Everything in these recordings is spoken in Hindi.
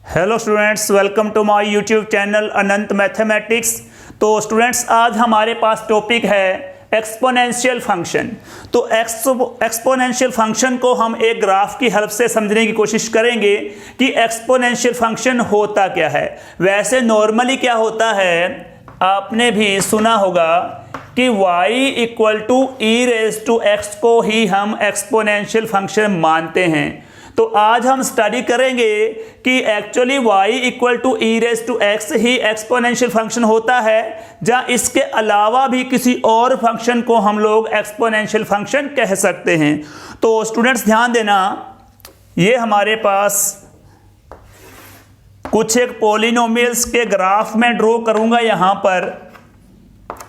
Hello students, welcome to my YouTube channel Anant mathematics. तो स्टूडेंट्स, आज हमारे पास टॉपिक है एक्सपोनेंशियल फंक्शन। तो एक्सपोनेंशियल फंक्शन को हम एक ग्राफ की हेल्प से समझने की कोशिश करेंगे कि एक्सपोनेंशियल फंक्शन होता क्या है। वैसे नॉर्मली क्या होता है, आपने भी सुना होगा कि y equal to e raise to x को ही हम एक्सपोनेंशियल फंक्शन मानते हैं। तो आज हम स्टडी करेंगे कि actually y equal to e raise to x ही एक्सपोनेंशियल फंक्शन होता है, या इसके अलावा भी किसी और फंक्शन को हम लोग एक्सपोनेंशियल फंक्शन कह सकते हैं। तो स्टूडेंट्स ध्यान देना, ये हमारे पास कुछ एक पॉलिनोमियल्स के ग्राफ में ड्रॉ करूंगा यहाँ पर।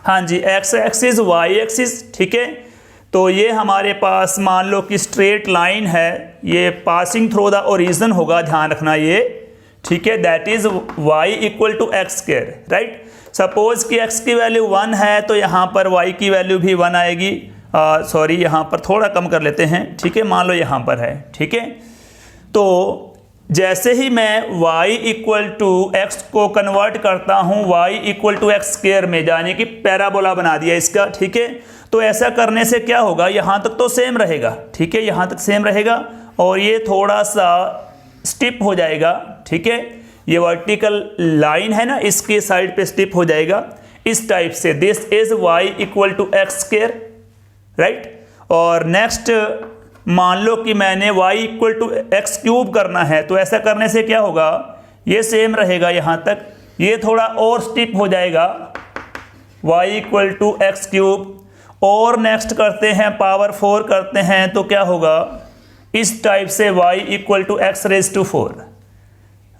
हाँ जी, एक्स एक्सिस वाई एक्सिस, ठीक है। तो ये हमारे पास मान लो कि स्ट्रेट लाइन है, ये पासिंग थ्रू द ओरिजिन होगा, ध्यान रखना ये, ठीक है। That is y equal to x square, right. Suppose कि x की वैल्यू 1 है तो यहाँ पर y की वैल्यू भी 1 आएगी। सॉरी, यहाँ पर थोड़ा कम कर लेते हैं, ठीक है। मान लो यहाँ पर है, ठीक है। तो जैसे ही मैं y इक्वल टू एक्स को कन्वर्ट करता हूँ y equal to x square में, यानी कि पैराबोला बना दिया इसका, ठीक है। तो ऐसा करने से क्या होगा, यहाँ तक तो सेम रहेगा, ठीक है, यहाँ तक सेम रहेगा, और ये थोड़ा सा स्टिप हो जाएगा, ठीक है। ये वर्टिकल लाइन है ना, इसके साइड पे स्टिप हो जाएगा इस टाइप से। This is y equal to x square, right. और नेक्स्ट मान लो कि मैंने y equal to x cube करना है, तो ऐसा करने से क्या होगा, ये सेम रहेगा यहाँ तक, ये थोड़ा और स्टिप हो जाएगा, y equal to x cube. और नेक्स्ट करते हैं पावर 4 करते हैं, तो क्या होगा, इस टाइप से y equal to x raise to 4,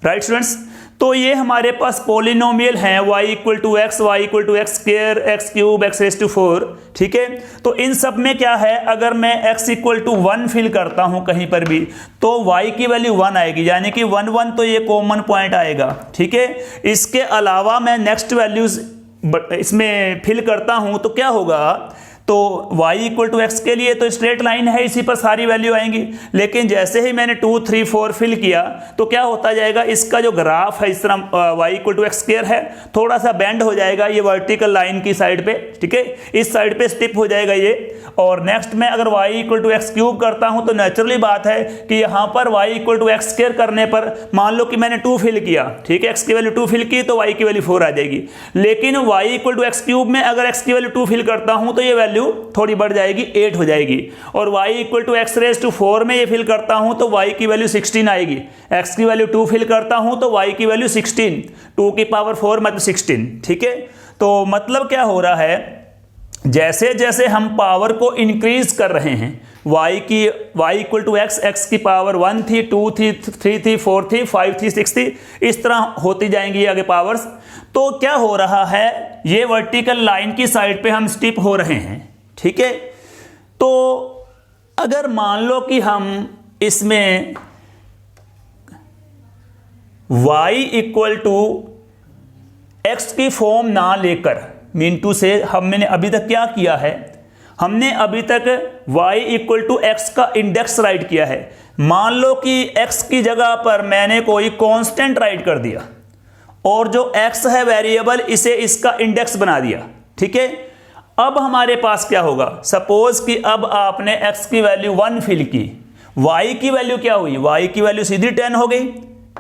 right students. तो ये हमारे पास पॉलिनोमियल हैं, y equal to x, y equal to x square, x cube, x raise to 4, ठीक है। तो इन सब में क्या है, अगर मैं x इक्वल टू 1 फिल करता हूं कहीं पर भी, तो y की वैल्यू 1 आएगी, यानी कि 1 1 तो ये कॉमन पॉइंट आएगा, ठीक है। इसके अलावा मैं नेक्स्ट वैल्यूज इसमें फिल करता हूं तो क्या होगा, तो y इक्वल टू एक्स के लिए तो स्ट्रेट लाइन है, इसी पर सारी वैल्यू आएंगी। लेकिन जैसे ही मैंने 2 3 4 फिल किया तो क्या होता जाएगा, इसका जो ग्राफ है इस तरह y equal to x square है, थोड़ा सा बेंड हो जाएगा ये वर्टिकल लाइन की साइड पे, ठीक है। इस साइड पे स्टिप हो जाएगा ये। और नेक्स्ट में अगर y equal to x cube करता हूं तो नेचुरली बात है कि यहाँ पर y equal to x square करने पर मान लो कि मैंने 2 फिल किया, ठीक है, x की वैल्यू 2 फिल की तो y की वैल्यू 4 आ जाएगी। लेकिन y equal to x cube में अगर x की वैल्यू 2 फिल करता हूं तो ये वैल्यू थोड़ी बढ़ जाएगी, 8 हो जाएगी। और y equal to x raise to 4 में ये फिल करता हूं तो y की वैल्यू 16 आएगी। x की वैल्यू 2 फिल करता हूं तो y की वैल्यू 16, 2 की पावर 4 मतलब 16, ठीक है। तो मतलब क्या हो रहा है, जैसे जैसे हम पावर को इंक्रीज कर रहे हैं, y equal to x, x की पावर 1 थी, 2 थी, 3 थी, 4 थी, 5 थी, 6 थी, इस तरह होती जाएंगी आगे पावर्स। तो क्या हो रहा है, ये वर्टिकल लाइन की साइड पे हम स्टिप हो रहे हैं, ठीक है। तो अगर मान लो कि हम इसमें y इक्वल टू एक्स की फॉर्म ना लेकर, मीन से हमने अभी तक क्या किया है, हमने अभी तक y इक्वल टू एक्स का इंडेक्स राइट किया है। मान लो कि x की जगह पर मैंने कोई कांस्टेंट राइट कर दिया और जो x है वेरिएबल, इसे इसका इंडेक्स बना दिया, ठीक है। अब हमारे पास क्या होगा, सपोज कि अब आपने x की वैल्यू 1 फिल की, y की वैल्यू क्या हुई, y की वैल्यू सीधी 10 हो गई,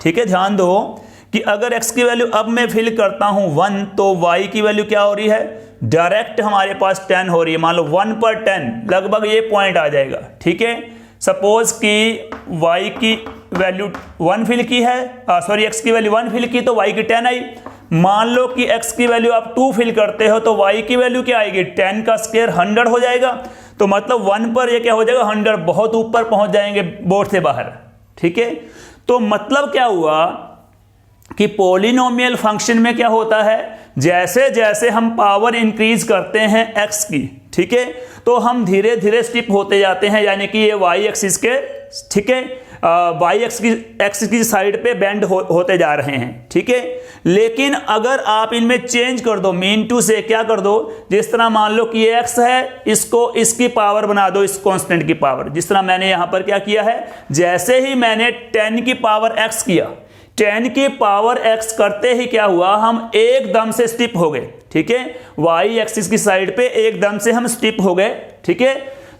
ठीक है। ध्यान दो कि अगर x की वैल्यू अब मैं फिल करता हूं 1 तो y की वैल्यू क्या हो रही है, डायरेक्ट हमारे पास 10 हो रही है। मान लो 1 पर 10 लगभग ये पॉइंट आ जाएगा, ठीक है। सपोज कि y की वैल्यू 1 फिल की है, सॉरी x की वैल्यू 1 फिल की तो y की 10 आई। मान लो कि x की वैल्यू आप 2 फिल करते हो तो y की वैल्यू क्या आएगी, 10 का स्क्वायर 100 हो जाएगा। तो मतलब 1 पर ये क्या हो जाएगा, 100, बहुत ऊपर पहुंच जाएंगे बोर्ड से बाहर, ठीक है। तो मतलब क्या हुआ कि पॉलिनोमियल फंक्शन में क्या होता है, जैसे जैसे हम पावर इंक्रीज करते हैं x की, ठीक है, तो हम धीरे धीरे स्टिप होते जाते हैं, यानी कि ये y एक्सिस के, ठीक है, y एक्सिस की साइड पे बेंड होते जा रहे हैं, ठीक है। लेकिन अगर आप इनमें चेंज कर दो, मीन टू से क्या कर दो, जिस तरह मान लो कि ये x है, इसको इसकी पावर बना दो, इस कांस्टेंट की पावर, जिस तरह मैंने यहां पर क्या किया है, जैसे ही मैंने 10 की पावर x किया, 10 की पावर x करते ही क्या हुआ, हम एकदम से स्टिप हो गए, ठीक है, y एक्सिस की साइड पे एकदम से हम स्टिप हो गए, ठीक है।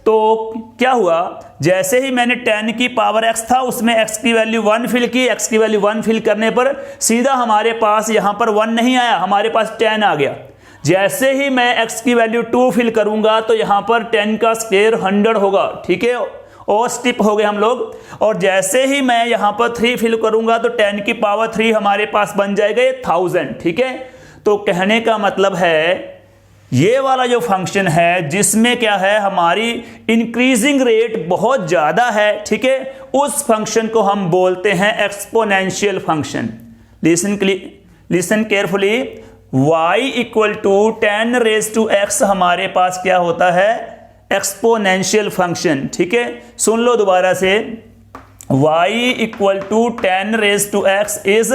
तो क्या हुआ, जैसे ही मैंने 10 की पावर x था उसमें x की वैल्यू 1 फिल की, x की वैल्यू 1 फिल करने पर सीधा हमारे पास यहां पर 1 नहीं आया, हमारे पास 10 आ गया। जैसे ही मैं x की वैल्यू 2 फिल करूंगा तो यहां पर 10 का स्क्वायर 100 होगा, ठीक है, और स्टिप हो गए हम लोग। और जैसे ही मैं यहां पर 3 फिल करूंगा तो 10 की पावर 3 हमारे पास बन जाएगा 1000, ठीक है। तो कहने का मतलब है ये वाला जो फंक्शन है जिसमें क्या है, हमारी इंक्रीजिंग रेट बहुत ज़्यादा है, ठीक है, उस फंक्शन को हम बोलते हैं exponential function. Listen carefully, y equal to 10 raise to x हमारे पास क्या होता है, एक्सपोनेंशियल फंक्शन, ठीक है। सुन लो दोबारा से, y equal to 10 raise to x is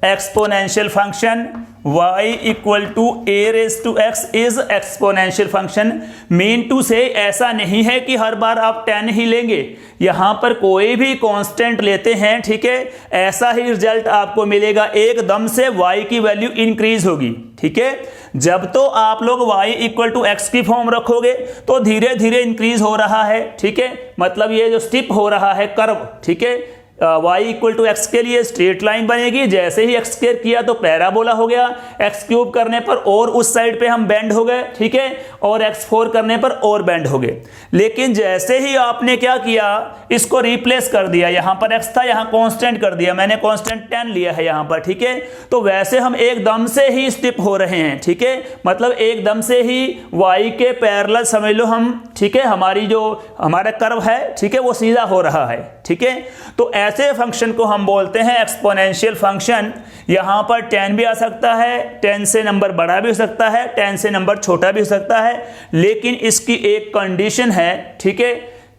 exponential function, y equal to a raise to x is exponential function. Mean to say ऐसा नहीं है कि हर बार आप 10 ही लेंगे, यहां पर कोई भी कांस्टेंट लेते हैं, ठीक है, ऐसा ही रिजल्ट आपको मिलेगा, एकदम से y की वैल्यू इंक्रीज होगी, ठीक है। जब तो आप लोग y इक्वल टू x की फॉर्म रखोगे तो धीरे धीरे इंक्रीज हो रहा है, ठीक है, मतलब ये जो स्टिप हो रहा है कर्व, ठीक है, y इक्वल टू एक्स के लिए स्ट्रेट लाइन बनेगी, जैसे ही एक्स स्क्वायर किया तो पैराबोला हो गया, एक्स क्यूब करने पर और उस साइड पे हम बेंड हो गए, ठीक है, और x4 करने पर और बेंड हो गए। लेकिन जैसे ही आपने क्या किया, इसको रिप्लेस कर दिया, यहां पर x था, यहां कांस्टेंट कर दिया, मैंने कांस्टेंट 10 लिया है यहां पर, ठीक है, तो वैसे हम एकदम से ही स्टिप हो रहे हैं, ठीक है, मतलब एकदम से ही y के पैरेलल समझ लो हम, ठीक है, हमारी जो हमारा कर्व है, ठीक है, वो सीधा हो रहा है, ठीक है। तो ऐसे फंक्शन को हम बोलते हैं एक्सपोनेंशियल फंक्शन। यहां पर 10 भी आ सकता है, 10 से नंबर बड़ा भी हो सकता है, 10 से नंबर छोटा भी हो सकता है, लेकिन इसकी एक कंडीशन है, ठीक है।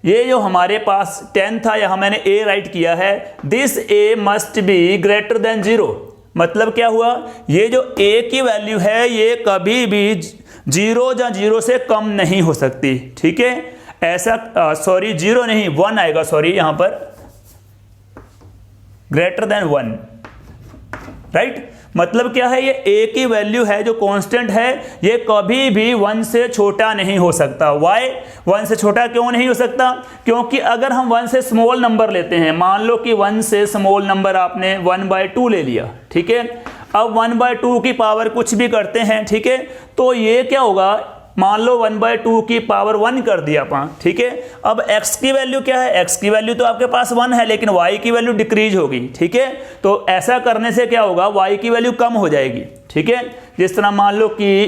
ये जो हमारे पास 10 था, यहां मैंने a राइट किया है, this a must be greater than 0। मतलब क्या हुआ, ये जो a की वैल्यू है ये कभी भी 0 या 0 से कम नहीं हो सकती, ठीक है। ऐसा सॉरी 0 नहीं 1 आएगा, सॉरी यहां पर ग्रेटर देन 1, राइट। मतलब क्या है, ये a की वैल्यू है जो कांस्टेंट है, ये कभी भी 1 से छोटा नहीं हो सकता। वाई 1 से छोटा क्यों नहीं हो सकता, क्योंकि अगर हम 1 से स्मॉल नंबर लेते हैं, मान लो कि 1 से स्मॉल नंबर आपने 1/2 ले लिया, ठीक है, अब 1/2 की पावर कुछ भी करते हैं, ठीक है, तो ये क्या होगा, मान लो 1/2 की पावर 1 कर दिया अपन, ठीक है। अब x की वैल्यू क्या है, x की वैल्यू तो आपके पास 1 है, लेकिन y की वैल्यू डिक्रीज होगी, ठीक है। तो ऐसा करने से क्या होगा, y की वैल्यू कम हो जाएगी, ठीक है। जिस तरह मान लो कि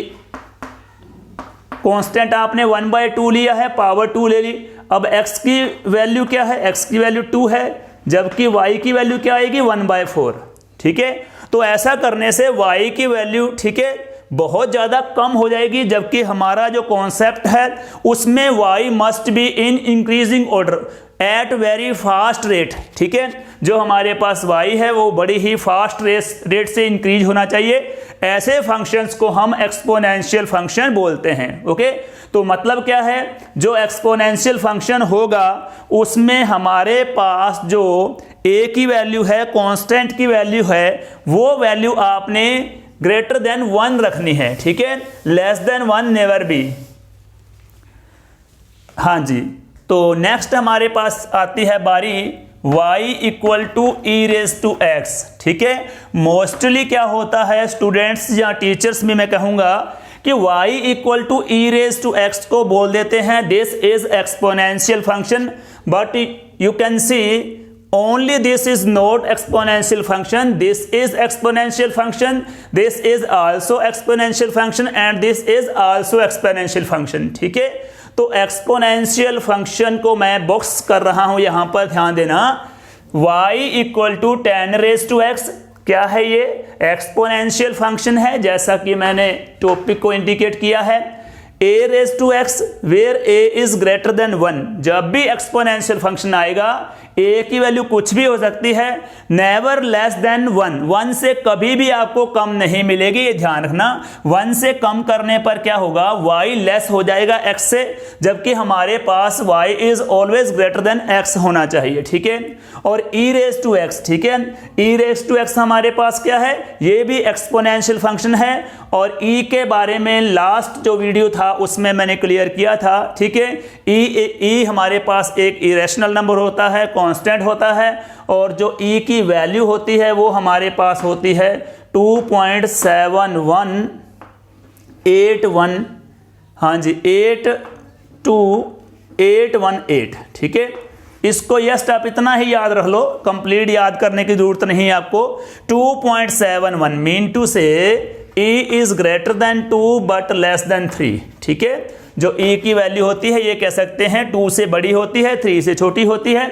कांस्टेंट आपने 1/2 लिया है, पावर 2 ले ली, अब x की वैल्यू क्या है, x की वैल्यू 2 है, जबकि y की वैल्यू क्या आएगी 1/4, ठीक है। तो ऐसा करने से y की वैल्यू, ठीक है, बहुत ज़्यादा कम हो जाएगी, जबकि हमारा जो कॉन्सेप्ट है उसमें y must be in increasing order at very fast rate, ठीक है। जो हमारे पास y है वो बड़ी ही फास्ट रेट से इंक्रीज होना चाहिए। ऐसे फंक्शंस को हम एक्सपोनेंशियल फंक्शन बोलते हैं, ओके। तो मतलब क्या है, जो एक्सपोनेंशियल फंक्शन होगा उसमें हमारे पास जो a की वैल्यू है, कांस्टेंट की वैल्यू है, वो वैल्यू आपने ग्रेटर देन 1 रखनी है, ठीक है, लेस देन 1 नेवर बी। हाँ जी, तो नेक्स्ट हमारे पास आती है बारी y equal to e raise to x, ठीक है। मोस्टली क्या होता है, स्टूडेंट्स या टीचर्स में मैं कहूंगा कि y equal to e raise to x को बोल देते हैं this is exponential function, but you can see only this is not exponential function, this is exponential function, this is also exponential function and this is also exponential function, ठीक है। तो एक्सपोनेंशियल फंक्शन को मैं बॉक्स कर रहा हूं, यहां पर ध्यान देना, y equal to 10 raise to x क्या है, ये एक्सपोनेंशियल फंक्शन है, जैसा कि मैंने टॉपिक को इंडिकेट किया है। a raise to x where a is greater than 1, जब भी एक्सपोनेंशियल फंक्शन आएगा a की वैल्यू कुछ भी हो सकती है, नेवर लेस देन 1, 1 से कभी भी आपको कम नहीं मिलेगी, ये ध्यान रखना। 1 से कम करने पर क्या होगा, y लेस हो जाएगा x से, जबकि हमारे पास y is always greater than x होना चाहिए, ठीक है। और e रेज टू x, ठीक है, e रेज टू x हमारे पास क्या है, ये भी एक्सपोनेंशियल फंक्शन है, और e के बारे में लास्ट जो वीडियो था उसमें मैंने क्लियर किया था, ठीक है। e हमारे पास एक इरेशनल नंबर होता है, कांस्टेंट होता है, और जो e की वैल्यू होती है वो हमारे पास होती है 2.71818, हाँ जी 82818, ठीक है। इसको यस्ट आप इतना ही याद रख लो, कंप्लीट याद करने की जरूरत नहीं है आपको। 2.71 मीन टू से e is greater then 2 but less than 3, ठीक है। जो e की वैल्यू होती है ये कह सकते हैं 2 से बड़ी होती है, 3 से छोटी होती है।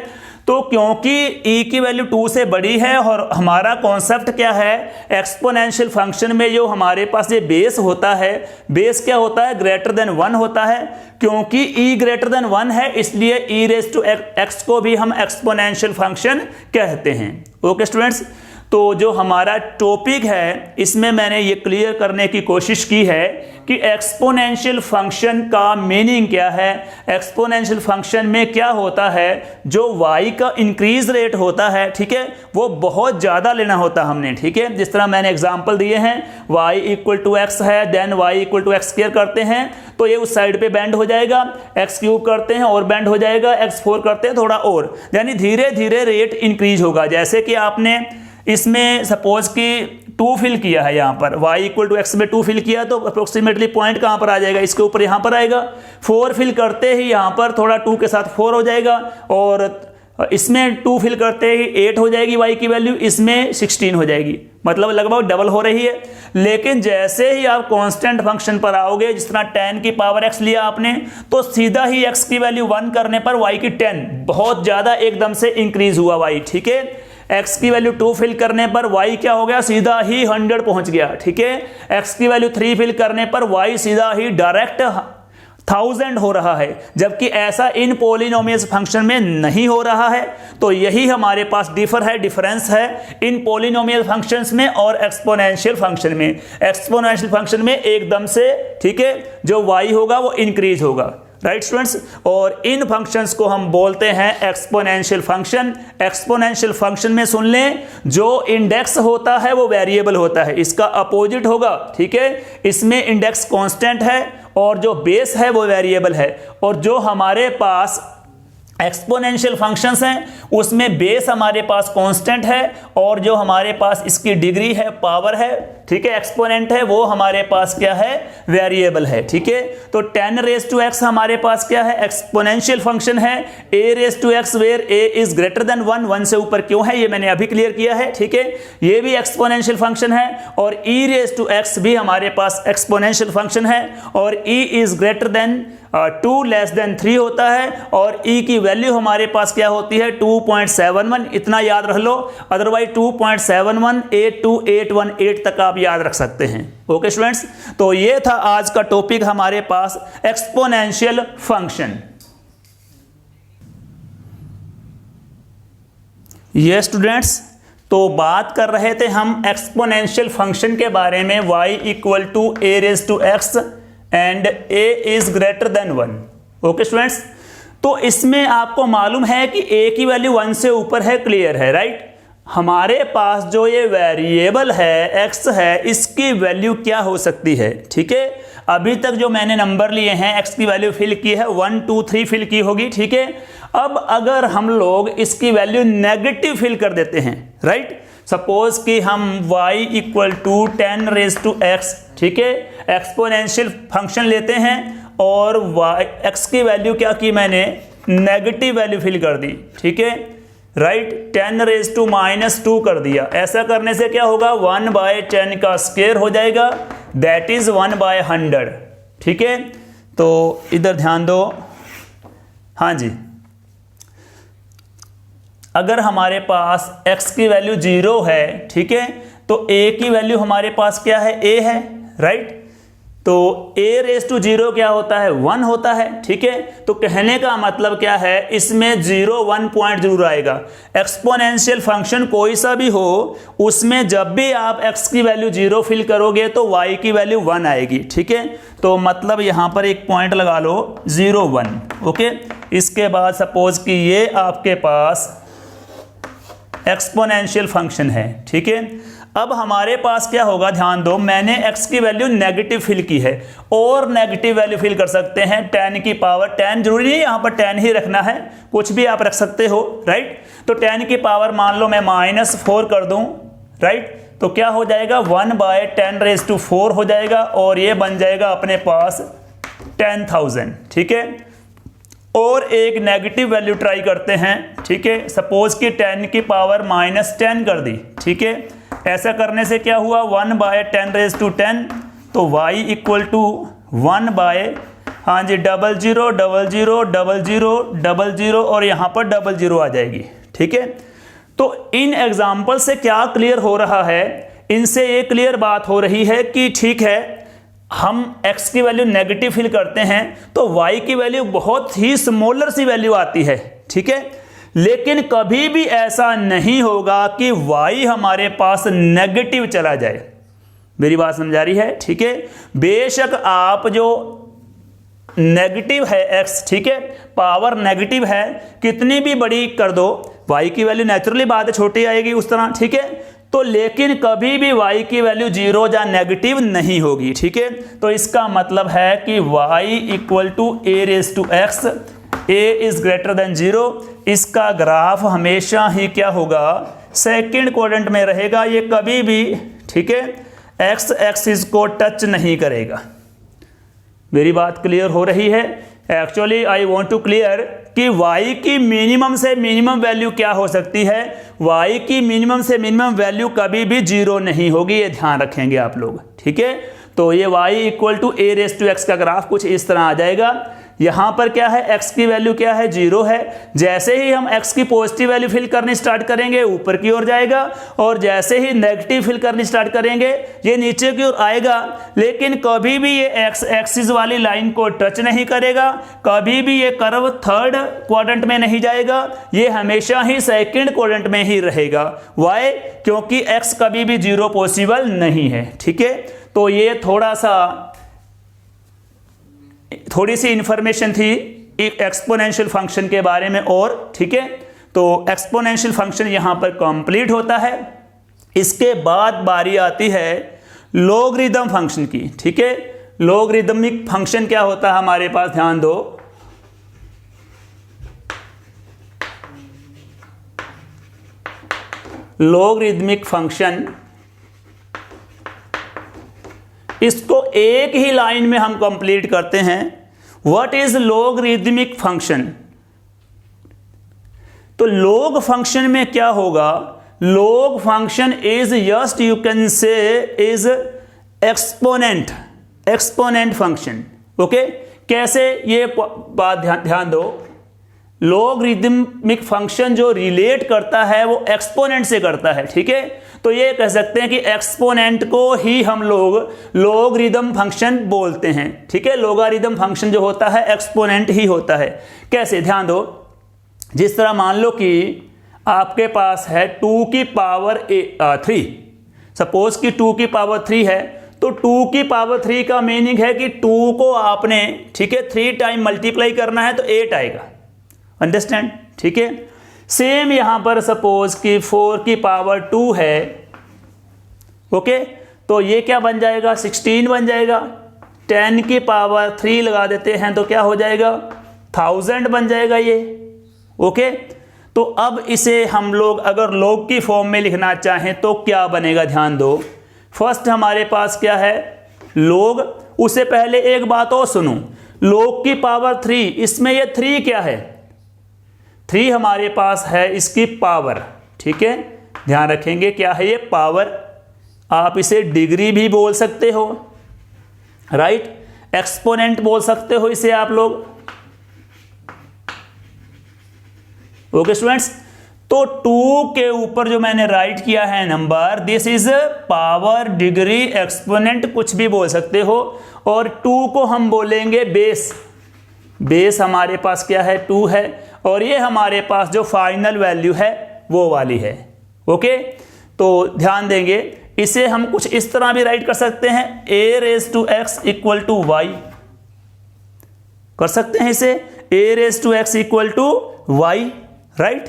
तो क्योंकि e की वैल्यू 2 से बड़ी है और हमारा कॉन्सेप्ट क्या है, एक्सपोनेंशियल फंक्शन में जो हमारे पास ये बेस होता है, बेस क्या होता है, ग्रेटर देन 1 होता है। क्योंकि e ग्रेटर देन 1 है इसलिए e रेज टू x को भी हम एक्सपोनेंशियल फंक्शन कहते हैं। ओके स्टूडेंट्स, तो जो हमारा टॉपिक है इसमें मैंने ये क्लियर करने की कोशिश की है कि एक्सपोनेंशियल फंक्शन का मीनिंग क्या है, एक्सपोनेंशियल फंक्शन में क्या होता है, जो y का इंक्रीज रेट होता है, ठीक है, वो बहुत ज़्यादा लेना होता है हमने, ठीक है। जिस तरह मैंने एग्जांपल दिए हैं, y इक्वल टू x है, then y equal to x square करते हैं तो ये उस साइड पे बैंड हो जाएगा, x क्यूब करते हैं और बैंड हो जाएगा, x4 करते हैं थोड़ा और, यानी धीरे धीरे रेट इंक्रीज होगा। जैसे कि आपने इसमें सपोज कि 2 फिल किया है, यहाँ पर y इक्वल टू एक्स में 2 फिल किया तो अप्रोक्सीमेटली पॉइंट कहाँ पर आ जाएगा, इसके ऊपर यहाँ पर आएगा। 4 फिल करते ही यहाँ पर थोड़ा 2 के साथ 4 हो जाएगा, और इसमें 2 फिल करते ही 8 हो जाएगी y की वैल्यू, इसमें 16 हो जाएगी, मतलब लगभग डबल हो रही है। लेकिन जैसे ही आप कांस्टेंट फंक्शन पर आओगे, जिस तरह 10 की पावर x लिया आपने, तो सीधा ही x की वैल्यू 1 करने पर y की 10 बहुत ज़्यादा एकदम से इंक्रीज हुआ y, ठीक है। x की वैल्यू 2 फिल करने पर y क्या हो गया, सीधा ही 100 पहुंच गया, ठीक है। x की वैल्यू 3 फिल करने पर y सीधा ही डायरेक्ट 1000 हो रहा है, जबकि ऐसा इन पॉलिनोमियल्स फंक्शन में नहीं हो रहा है। तो यही हमारे पास डिफरेंस है इन पॉलिनोमियल फंक्शंस में और एक्सपोनेंशियल फंक्शन में। एक्सपोनेंशियल फंक्शन में एकदम से, ठीक है, जो y होगा वो इंक्रीज होगा, राइट स्टूडेंट्स। और इन फंक्शंस को हम बोलते हैं एक्सपोनेंशियल फंक्शन। एक्सपोनेंशियल फंक्शन में सुन लें, जो इंडेक्स होता है वो वेरिएबल होता है, इसका अपोजिट होगा, ठीक है। इसमें इंडेक्स कांस्टेंट है और जो बेस है वो वेरिएबल है। और जो हमारे पास एक्सपोनेंशियल फंक्शंस हैं उसमें बेस हमारे पास कांस्टेंट है और जो हमारे पास इसकी डिग्री है, पावर है, ठीक है, एक्सपोनेंट है, वो हमारे पास क्या है, वेरिएबल है, ठीक है। तो 10 रेज टू x हमारे पास क्या है, एक्सपोनेंशियल फंक्शन है। a raise to x where a is greater than 1, 1 से ऊपर क्यों है ये मैंने अभी क्लियर किया है, ठीक है। ये भी एक्सपोनेंशियल फंक्शन है। और e रेज टू x भी हमारे पास एक्सपोनेंशियल फंक्शन है और e is greater then 2 less than 3 होता है और e की वैल्यू हमारे पास क्या होती है, 2.71, इतना याद रख लो, अदरवाइज 2.718281 तक आप याद रख सकते हैं। ओके स्टूडेंट्स, तो ये था आज का टॉपिक हमारे पास, एक्सपोनेंशियल फंक्शन। ये स्टूडेंट्स, तो बात कर रहे थे हम एक्सपोनेंशियल फंक्शन के बारे में, y equal to a raise to x and a is greater than 1। Okay students, तो इसमें आपको मालूम है कि a की वैल्यू 1 से ऊपर है, क्लियर है, राइट। हमारे पास जो ये वेरिएबल है x है, इसकी वैल्यू क्या हो सकती है, ठीक है। अभी तक जो मैंने नंबर लिए हैं x की वैल्यू फिल की है, 1 2 3 फिल की होगी, ठीक है। अब अगर हम लोग इसकी वैल्यू नेगेटिव फिल कर देते हैं, राइट, सपोज कि हम y equal to 10 raise to x, ठीक है, एक्सपोनेंशियल फंक्शन लेते हैं और x की वैल्यू क्या की मैंने, नेगेटिव वैल्यू फिल कर दी, ठीक है, राइट, 10 रेज टू -2 कर दिया। ऐसा करने से क्या होगा, 1/10 का स्क्वायर हो जाएगा, दैट इज 1/100, ठीक है। तो इधर ध्यान दो, हाँ जी, अगर हमारे पास x की वैल्यू 0 है, ठीक है, तो a की वैल्यू हमारे पास क्या है, a है, राइट। तो a रेज टू 0 क्या होता है, 1 होता है, ठीक है। तो कहने का मतलब क्या है, इसमें 0 1 पॉइंट जरूर आएगा। एक्सपोनेंशियल फंक्शन कोई सा भी हो, उसमें जब भी आप x की वैल्यू 0 फिल करोगे तो y की वैल्यू 1 आएगी, ठीक है। तो मतलब यहां पर एक पॉइंट लगा लो 0 1, ओके। इसके बाद सपोज कि ये आपके पास एक्सपोनेंशियल फंक्शन है, ठीक है। अब हमारे पास क्या होगा, ध्यान दो, मैंने x की वैल्यू नेगेटिव फिल की है और नेगेटिव वैल्यू फिल कर सकते हैं 10 की पावर 10, जरूरी नहीं यहां पर 10 ही रखना है, कुछ भी आप रख सकते हो, राइट। तो 10 की पावर मान लो मैं -4 कर दूं, राइट। तो क्या हो जाएगा, 1/10⁴ हो जाएगा और ये बन जाएगा अपने पास 10,000, ठीक है। और एक नेगेटिव वैल्यू ट्राई करते हैं, ठीक है। सपोज कि 10 की पावर -10 कर दी, ठीक है। ऐसा करने से क्या हुआ, 1/10⁻10, तो y इक्वल टू 1/, हाँ जी, 00 00 00 00 और यहाँ पर 00 आ जाएगी, ठीक है। तो इन एग्जाम्पल से क्या क्लियर हो रहा है, इनसे ये क्लियर बात हो रही है कि ठीक है, हम x की वैल्यू नेगेटिव फिल करते हैं तो y की वैल्यू बहुत ही स्मॉलर सी वैल्यू आती है, ठीक है। लेकिन कभी भी ऐसा नहीं होगा कि y हमारे पास नेगेटिव चला जाए। मेरी बात समझा रही है, ठीक है। बेशक आप जो नेगेटिव है x, ठीक है, पावर नेगेटिव है, कितनी भी बड़ी कर दो, y की वैल्यू नेचुरली बात है छोटी आएगी उस तरह, ठीक है। तो लेकिन कभी भी y की वैल्यू 0 या नेगेटिव नहीं होगी, ठीक है। तो इसका मतलब है कि y equal to a⁻x, a is greater than 0। इसका ग्राफ हमेशा ही क्या होगा, सेकंड क्वाड्रेंट में रहेगा, ये कभी भी, ठीक है, x एक्सिस को टच नहीं करेगा। मेरी बात क्लियर हो रही है। Actually I want to clear कि y की मिनिमम से मिनिमम वैल्यू क्या हो सकती है, y की मिनिमम से मिनिमम वैल्यू कभी भी 0 नहीं होगी, ये ध्यान रखेंगे आप लोग, ठीक है। तो ये y इक्वल टू a⁻x का ग्राफ कुछ इस तरह आ जाएगा। यहां पर क्या है, x की वैल्यू क्या है, 0 है। जैसे ही हम x की पॉजिटिव वैल्यू फिल करनी स्टार्ट करेंगे ऊपर की ओर जाएगा, और जैसे ही नेगेटिव फिल करनी स्टार्ट करेंगे ये नीचे की ओर आएगा। लेकिन कभी भी ये x एक्सिस वाली लाइन को टच नहीं करेगा, कभी भी ये कर्व थर्ड क्वाड्रेंट में नहीं जाएगा, ये हमेशा ही सेकंड क्वाड्रेंट में ही रहेगा। वाई, क्योंकि x कभी भी 0 पॉसिबल नहीं है, ठीक है। तो ये थोड़ी सी इंफॉर्मेशन थी एक एक्सपोनेंशियल फंक्शन के बारे में, और ठीक है। तो एक्सपोनेंशियल फंक्शन यहां पर कंप्लीट होता है। इसके बाद बारी आती है लॉगरिदम फंक्शन की, ठीक है। लॉगरिदमिक फंक्शन क्या होता है हमारे पास, ध्यान दो। लॉगरिदमिक फंक्शन, इसको एक ही लाइन में हम कंप्लीट करते हैं। What is logarithmic function? तो लॉग फंक्शन में क्या होगा, log function is just you can say is exponent function, okay. कैसे, ये बात ध्यान दो। लॉगरिदमिक फंक्शन जो रिलेट करता है वो एक्सपोनेंट से करता है, ठीक है। तो ये कह सकते हैं कि एक्सपोनेंट को ही हम लोग लॉगरिदम फंक्शन बोलते हैं, ठीक है। लॉगरिदम फंक्शन जो होता है एक्सपोनेंट ही होता है। कैसे, ध्यान दो। जिस तरह मान लो कि आपके पास है 2 की पावर 3, सपोज कि 2 की पावर 3 है, तो 2 की पावर 3 का मीनिंग है कि 2 को आपने, ठीक है, 3 टाइम मल्टीप्लाई करना है तो 8 आएगा, अंडरस्टैंड, ठीक है। सेम यहां पर सपोज कि 4 की पावर 2 है, ओके, तो ये क्या बन जाएगा, 16 बन जाएगा। 10 की पावर 3 लगा देते हैं तो क्या हो जाएगा, 1000 बन जाएगा ये, ओके। तो अब इसे हम लोग अगर लॉग की फॉर्म में लिखना चाहें तो क्या बनेगा, ध्यान दो। फर्स्ट हमारे पास क्या है, लॉग। उससे पहले एक बात और सुनो, लॉग की पावर 3, इसमें ये 3 क्या है, 3 हमारे पास है इसकी पावर, ठीक है। ध्यान रखेंगे क्या है ये, पावर। आप इसे डिग्री भी बोल सकते हो, राइट। एक्सपोनेंट बोल सकते हो इसे आप लोग, ओके स्टूडेंट्स। तो 2 के ऊपर जो मैंने राइट किया है number, this is power, degree, exponent, कुछ भी बोल सकते हो। और 2 को हम बोलेंगे बेस। बेस हमारे पास क्या है, 2 है। और ये हमारे पास जो फाइनल वैल्यू है वो वाली है। ओके, तो ध्यान देंगे, इसे हम कुछ इस तरह भी राइट कर सकते हैं, a⁻x = y कर सकते हैं इसे, a⁻x = y, राइट।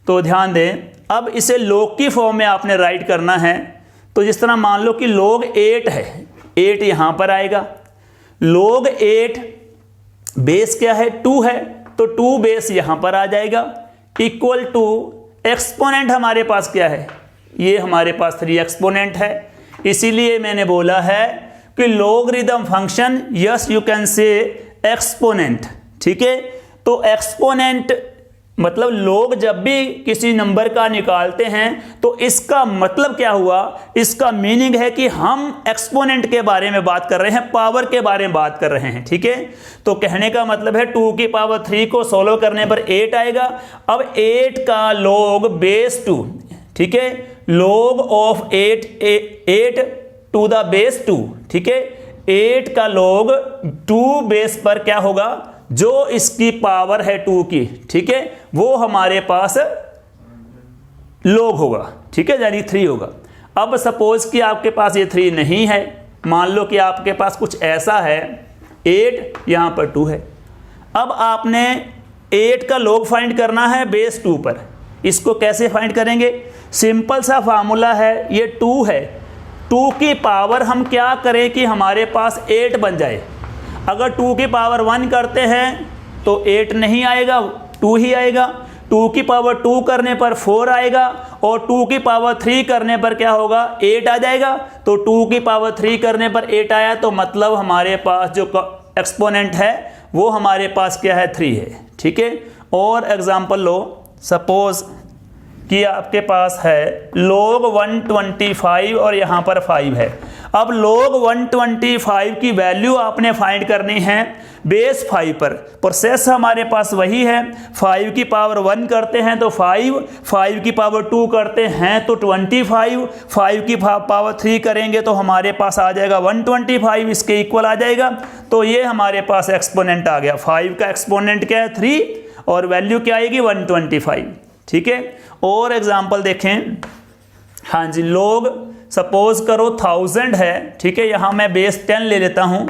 तो ध्यान दें, अब इसे log की फॉर्म में आपने राइट करना है। तो जिस तरह मान लो कि log 8 है, 8 यहां पर आएगा, log 8 बेस क्या है, 2 है, तो 2 बेस यहां पर आ जाएगा, इक्वल टू एक्सपोनेंट हमारे पास क्या है, ये हमारे पास 3 एक्सपोनेंट है। इसीलिए मैंने बोला है कि logarithm function, yes you can say exponent, ठीक है। तो एक्सपोनेंट मतलब लोग जब भी किसी नंबर का निकालते हैं तो इसका मतलब क्या हुआ, इसका मीनिंग है कि हम एक्सपोनेंट के बारे में बात कर रहे हैं, पावर के बारे में बात कर रहे हैं, ठीक है। तो कहने का मतलब है 2 की पावर 3 को सॉल्व करने पर 8 आएगा। अब 8 का लॉग बेस 2, ठीक है, log of 8 to the base 2, ठीक है। 8 का log 2 बेस पर क्या होगा, जो इसकी पावर है 2 की, ठीक है, वो हमारे पास log होगा, ठीक है, यानी 3 होगा। अब सपोज कि आपके पास ये 3 नहीं है, मान लो कि आपके पास कुछ ऐसा है, 8 यहां पर 2 है। अब आपने 8 का log फाइंड करना है बेस 2 पर। इसको कैसे फाइंड करेंगे, सिंपल सा फार्मूला है, ये 2 है, 2 की पावर हम क्या करें कि हमारे पास 8 बन जाए। अगर 2 की पावर 1 करते हैं तो 8 नहीं आएगा, 2 ही आएगा। 2 की पावर 2 करने पर 4 आएगा, और 2 की पावर 3 करने पर क्या होगा, 8 आ जाएगा। तो 2 की पावर 3 करने पर 8 आया, तो मतलब हमारे पास जो एक्सपोनेंट है वो हमारे पास क्या है, 3 है, ठीक है। और एग्जाम्पल लो, सपोज कि आपके पास है log 125 और यहाँ पर 5 है। अब log 125 की वैल्यू आपने फाइंड करनी है बेस 5 पर। प्रोसेस हमारे पास वही है, 5 की पावर 1 करते हैं तो 5, 5 की पावर 2 करते हैं तो 25, 5 की पावर 3 करेंगे तो हमारे पास आ जाएगा 125, इसके इक्वल आ जाएगा। तो ये हमारे पास एक्सपोनेंट आ गया, 5 का एक्सपोनेंट क्या है, 3, और वैल्यू क्या आएगी, 125, ठीक है। और एग्जाम्पल देखें, हाँ जी, log सपोज करो 1000 है, ठीक है, यहाँ मैं बेस 10 ले लेता हूँ।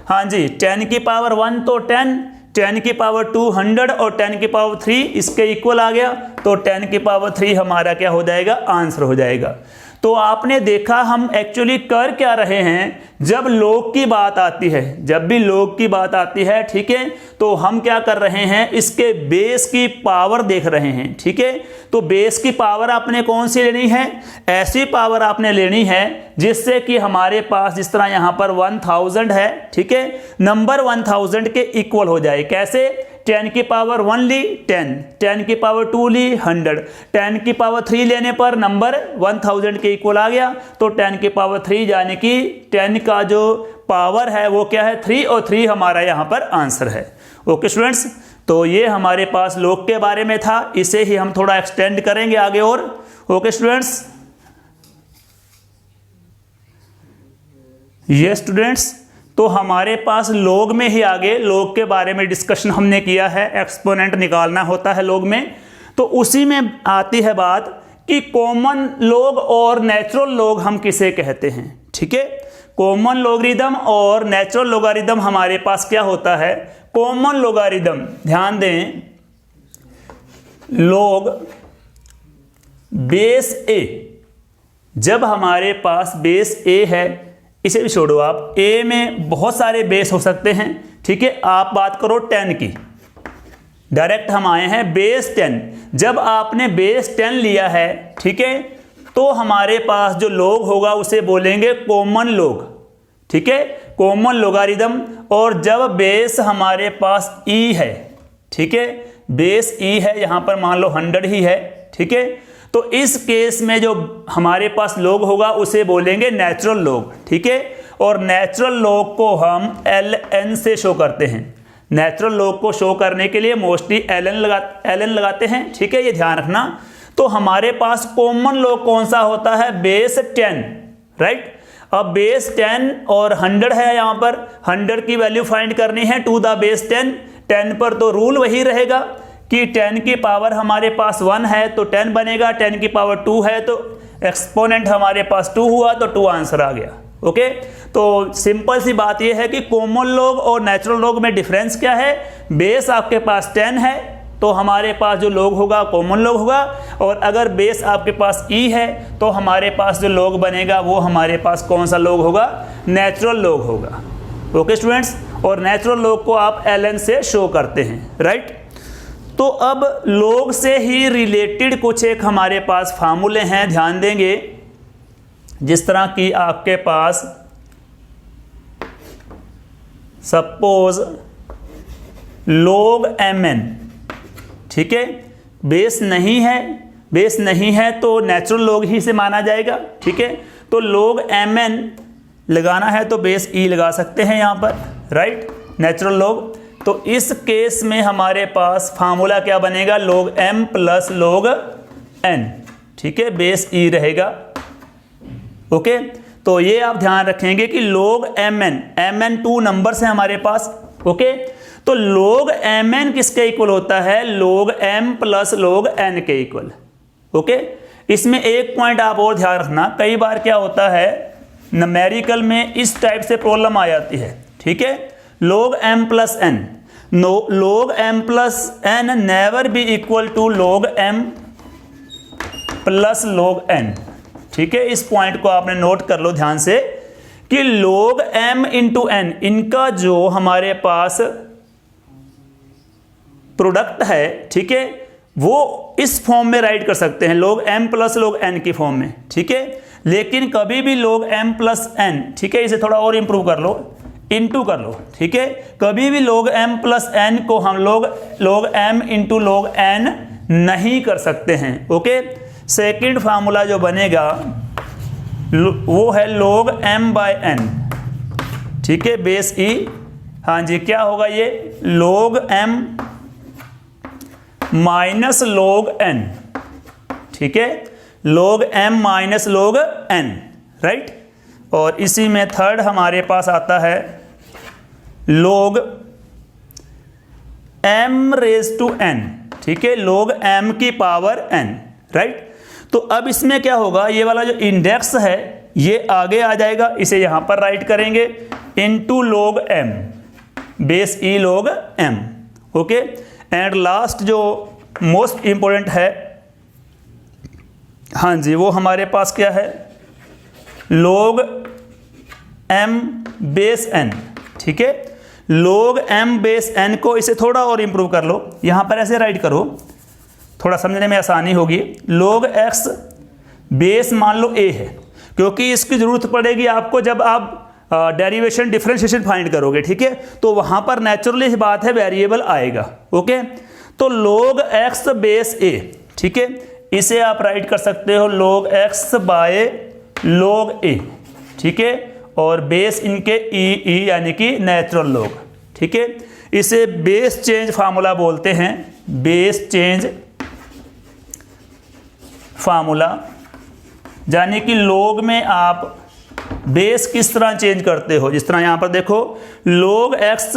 हाँ जी, 10 की पावर 1 तो 10, 10 की पावर 2 100, और 10 की पावर 3 इसके इक्वल आ गया, तो 10 की पावर 3 हमारा क्या हो जाएगा, आंसर हो जाएगा। तो आपने देखा हम एक्चुअली कर क्या रहे हैं, जब log की बात आती है, जब भी log की बात आती है, ठीक है, तो हम क्या कर रहे हैं, इसके बेस की पावर देख रहे हैं, ठीक है। तो बेस की पावर आपने कौन सी लेनी है, ऐसी पावर आपने लेनी है जिससे कि हमारे पास, जिस तरह यहाँ पर 1000 है, ठीक है, नंबर 1000 के इक्वल हो जाए। कैसे, 10 की पावर 1 ली 10, 10 की पावर 2 ली 100, 10 की पावर 3 लेने पर नंबर 1000 के इक्वल आ गया। तो 10 की पावर 3 यानी कि 10 का जो पावर है वो क्या है, 3, और 3 हमारा यहाँ पर आंसर है। ओके स्टूडेंट्स, तो ये हमारे पास log के बारे में था, इसे ही हम थोड़ा एक्सटेंड करेंगे आगे और। ओके स्टूडेंट्स, ये स्टूडेंट्स, तो हमारे पास log में ही आगे log के बारे में डिस्कशन हमने किया है, एक्सपोनेंट निकालना होता है log में। तो उसी में आती है बात कि कॉमन log और नेचुरल log हम किसे कहते हैं, ठीक है। कॉमन लॉगरिदम और नेचुरल लॉगरिदम हमारे पास क्या होता है, कॉमन लॉगरिदम, ध्यान दें, log बेस a, जब हमारे पास बेस a है, इसे भी छोड़ो आप, a में बहुत सारे बेस हो सकते हैं, ठीक है। आप बात करो 10 की, डायरेक्ट हम आए हैं बेस 10। जब आपने बेस 10 लिया है, ठीक है, तो हमारे पास जो log होगा उसे बोलेंगे कॉमन log, ठीक है, कॉमन लॉगरिदम। और जब बेस हमारे पास e है, ठीक है, बेस e है, यहां पर मान लो 100 ही है, ठीक है, तो इस केस में जो हमारे पास log होगा उसे बोलेंगे नेचुरल log, ठीक है। और नेचुरल log को हम ln से शो करते हैं। नेचुरल log को शो करने के लिए मोस्टली ln लगाते हैं, ठीक है, ये ध्यान रखना। तो हमारे पास कॉमन लॉग कौन सा होता है, बेस 10, राइट। अब बेस 10 और 100 है, यहाँ पर 100 की वैल्यू फाइंड करनी है टू द बेस 10। 10 पर तो रूल वही रहेगा कि 10 की पावर हमारे पास 1 है तो 10 बनेगा, 10 की पावर 2 है तो एक्सपोनेंट हमारे पास 2 हुआ तो 2 आंसर आ गया। ओके, तो सिंपल सी बात यह है कि कॉमन लॉग और नेचुरल लॉग में डिफरेंस क्या है, बेस आपके पास 10 है तो हमारे पास जो लॉग होगा कॉमन लॉग होगा, और अगर बेस आपके पास e है तो हमारे पास जो लॉग बनेगा वो हमारे पास कौन सा लॉग होगा, नेचुरल लॉग होगा। ओके स्टूडेंट्स, और नेचुरल लॉग को आप ln से शो करते हैं, राइट। तो अब लॉग से ही रिलेटेड कुछ एक हमारे पास फार्मूले हैं, ध्यान देंगे। जिस तरह कि आपके पास सपोज log mn, ठीक है, बेस नहीं है तो नेचुरल लॉग ही से माना जाएगा, ठीक है। तो log mn लगाना है तो बेस e लगा सकते हैं यहाँ पर, राइट, नेचुरल लॉग। तो इस केस में हमारे पास फार्मूला क्या बनेगा, log m plus log n, ठीक है, बेस e रहेगा। ओके, तो ये आप ध्यान रखेंगे कि log mn 2 नंबर है हमारे पास। ओके, तो log mn किसके इक्वल होता है, log m plus log n के इक्वल। ओके, इसमें एक पॉइंट आप और ध्यान रखना, कई बार क्या होता है न्यूमेरिकल में इस टाइप से प्रॉब्लम आ जाती है, ठीक है, log m plus n, log m plus n never be equal to log m plus log n, ठीक है। इस पॉइंट को आपने नोट कर लो ध्यान से कि log m इंटू n, इनका जो हमारे पास प्रोडक्ट है, ठीक है, वो इस फॉर्म में राइट कर सकते हैं, log m plus log n की फॉर्म में, ठीक है। लेकिन कभी भी log m प्लस n, ठीक है, इसे थोड़ा और इंप्रूव कर लो, इंटू कर लो, ठीक है, कभी भी log m प्लस n को हम लोग log m into log n नहीं कर सकते हैं। ओके, सेकेंड फार्मूला जो बनेगा वो है log m बाय n, ठीक है, बेस e, हाँ जी, क्या होगा ये, log m minus log n, ठीक है, log m minus log n, right. और इसी में थर्ड हमारे पास आता है log m raise to n, ठीक है, log m की पावर n, राइट। तो अब इसमें क्या होगा, ये वाला जो इंडेक्स है ये आगे आ जाएगा, इसे यहां पर राइट करेंगे into log m base e log m। Okay, and last जो मोस्ट इंपॉर्टेंट है, हाँ जी, वो हमारे पास क्या है, log m बेस n, ठीक है, log m बेस n को इसे थोड़ा और इंप्रूव कर लो, यहां पर ऐसे राइट करो, थोड़ा समझने में आसानी होगी। log x बेस मान लो a है, क्योंकि इसकी जरूरत पड़ेगी आपको जब आप डेरिवेशन डिफरेंशिएशन फाइंड करोगे, ठीक है, तो वहां पर नेचुरली बात है वेरिएबल आएगा। ओके, तो log x बेस a, ठीक है, इसे आप राइट कर सकते हो log x by log a, ठीक है, और बेस इनके e यानी कि नेचुरल लॉग, ठीक है। इसे बेस चेंज फार्मूला बोलते हैं, बेस चेंज फार्मूला, यानी कि log में आप बेस किस तरह चेंज करते हो, जिस तरह यहां पर देखो log x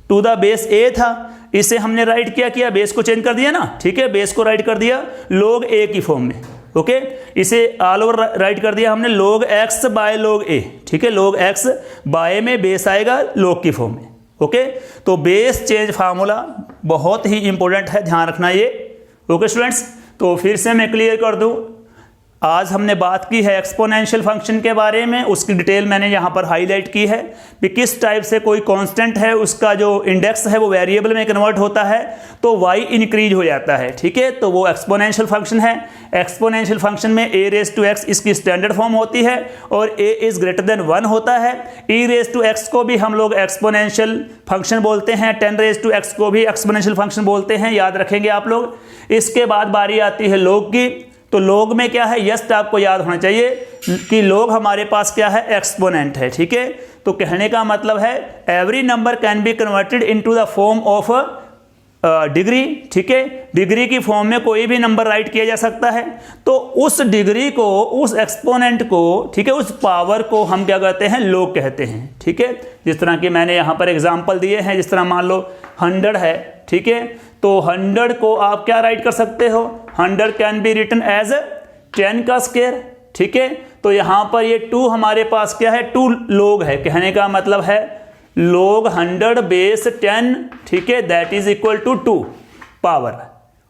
to the base a था, इसे हमने राइट किया बेस को चेंज कर दिया ना, ठीक है, बेस को राइट कर दिया log a की फॉर्म में। ओके, इसे ऑल ओवर राइट कर दिया हमने log x by log a, ठीक है, log x बाय में बेस आएगा log की फॉर्म में। ओके, तो बेस चेंज फार्मूला बहुत ही इंपॉर्टेंट है, ध्यान रखना ये। ओके स्टूडेंट्स, तो फिर से मैं क्लियर कर दूं, आज हमने बात की है एक्सपोनेंशियल फंक्शन के बारे में, उसकी डिटेल मैंने यहाँ पर हाईलाइट की है कि किस टाइप से कोई कांस्टेंट है उसका जो इंडेक्स है वो वेरिएबल में कन्वर्ट होता है तो y इंक्रीज हो जाता है, ठीक है, तो वो एक्सपोनेंशियल फंक्शन है। एक्सपोनेंशियल फंक्शन में a रेज टू x इसकी स्टैंडर्ड फॉर्म होती है और a इज ग्रेटर देन 1 होता है। e रेज टू x को भी हम लोग एक्सपोनेंशियल फंक्शन बोलते हैं, 10 रेज टू x को भी एक्सपोनेंशियल फंक्शन बोलते हैं, याद रखेंगे आप लोग। इसके बाद बारी आती है log की, तो log में क्या है, यस्ट आपको याद होना चाहिए कि log हमारे पास क्या है, एक्सपोनेंट है, ठीक है। तो कहने का मतलब है every number can be converted into the form of degree, ठीक है, डिग्री की फॉर्म में कोई भी नंबर राइट किया जा सकता है, तो उस डिग्री को, उस एक्सपोनेंट को, ठीक है, उस पावर को हम क्या कहते हैं, log कहते हैं, ठीक है। जिस तरह कि मैंने यहाँ पर एग्जांपल दिए हैं, जिस तरह मान लो 100 है, ठीक है, तो 100 को आप क्या राइट कर सकते हो, 100 कैन बी रिटन एज 10 का स्क्वायर, ठीक है। तो यहाँ पर ये 2 हमारे पास क्या है, 2 log है, कहने का मतलब है log 100 बेस 10, ठीक है, that is equal to 2 power,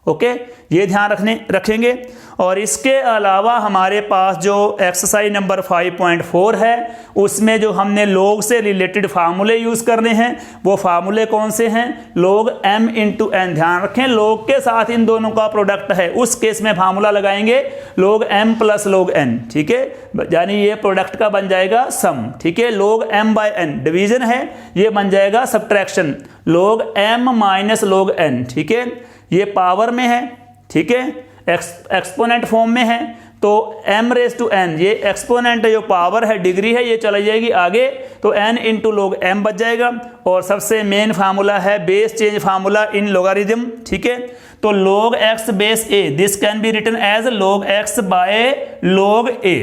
okay, ये ध्यान रखेंगे। और इसके अलावा हमारे पास जो एक्सरसाइज नंबर 5.4 है, उसमें जो हमने log से रिलेटेड फार्मूले यूज करने हैं, वो फार्मूले कौन से हैं, log m इंटू n, ध्यान रखें log के साथ इन दोनों का प्रोडक्ट है, उस केस में फार्मूला लगाएंगे log m plus log n, ठीक है, यानी ये प्रोडक्ट का बन जाएगा सम, ठीक है। log m by n division है, ये बन जाएगा subtraction, log m minus log n, ठीक है, ये पावर में है, ठीक है, एक्सपोनेंट फॉर्म में है, तो m रेज टू n, ये एक्सपोनेंट जो पावर है, डिग्री है, ये चली जाएगी आगे, तो n इंटू log m बच जाएगा। और सबसे मेन फार्मूला है base change formula in logarithm, ठीक है, तो log x base a, this can be written as log x by log a,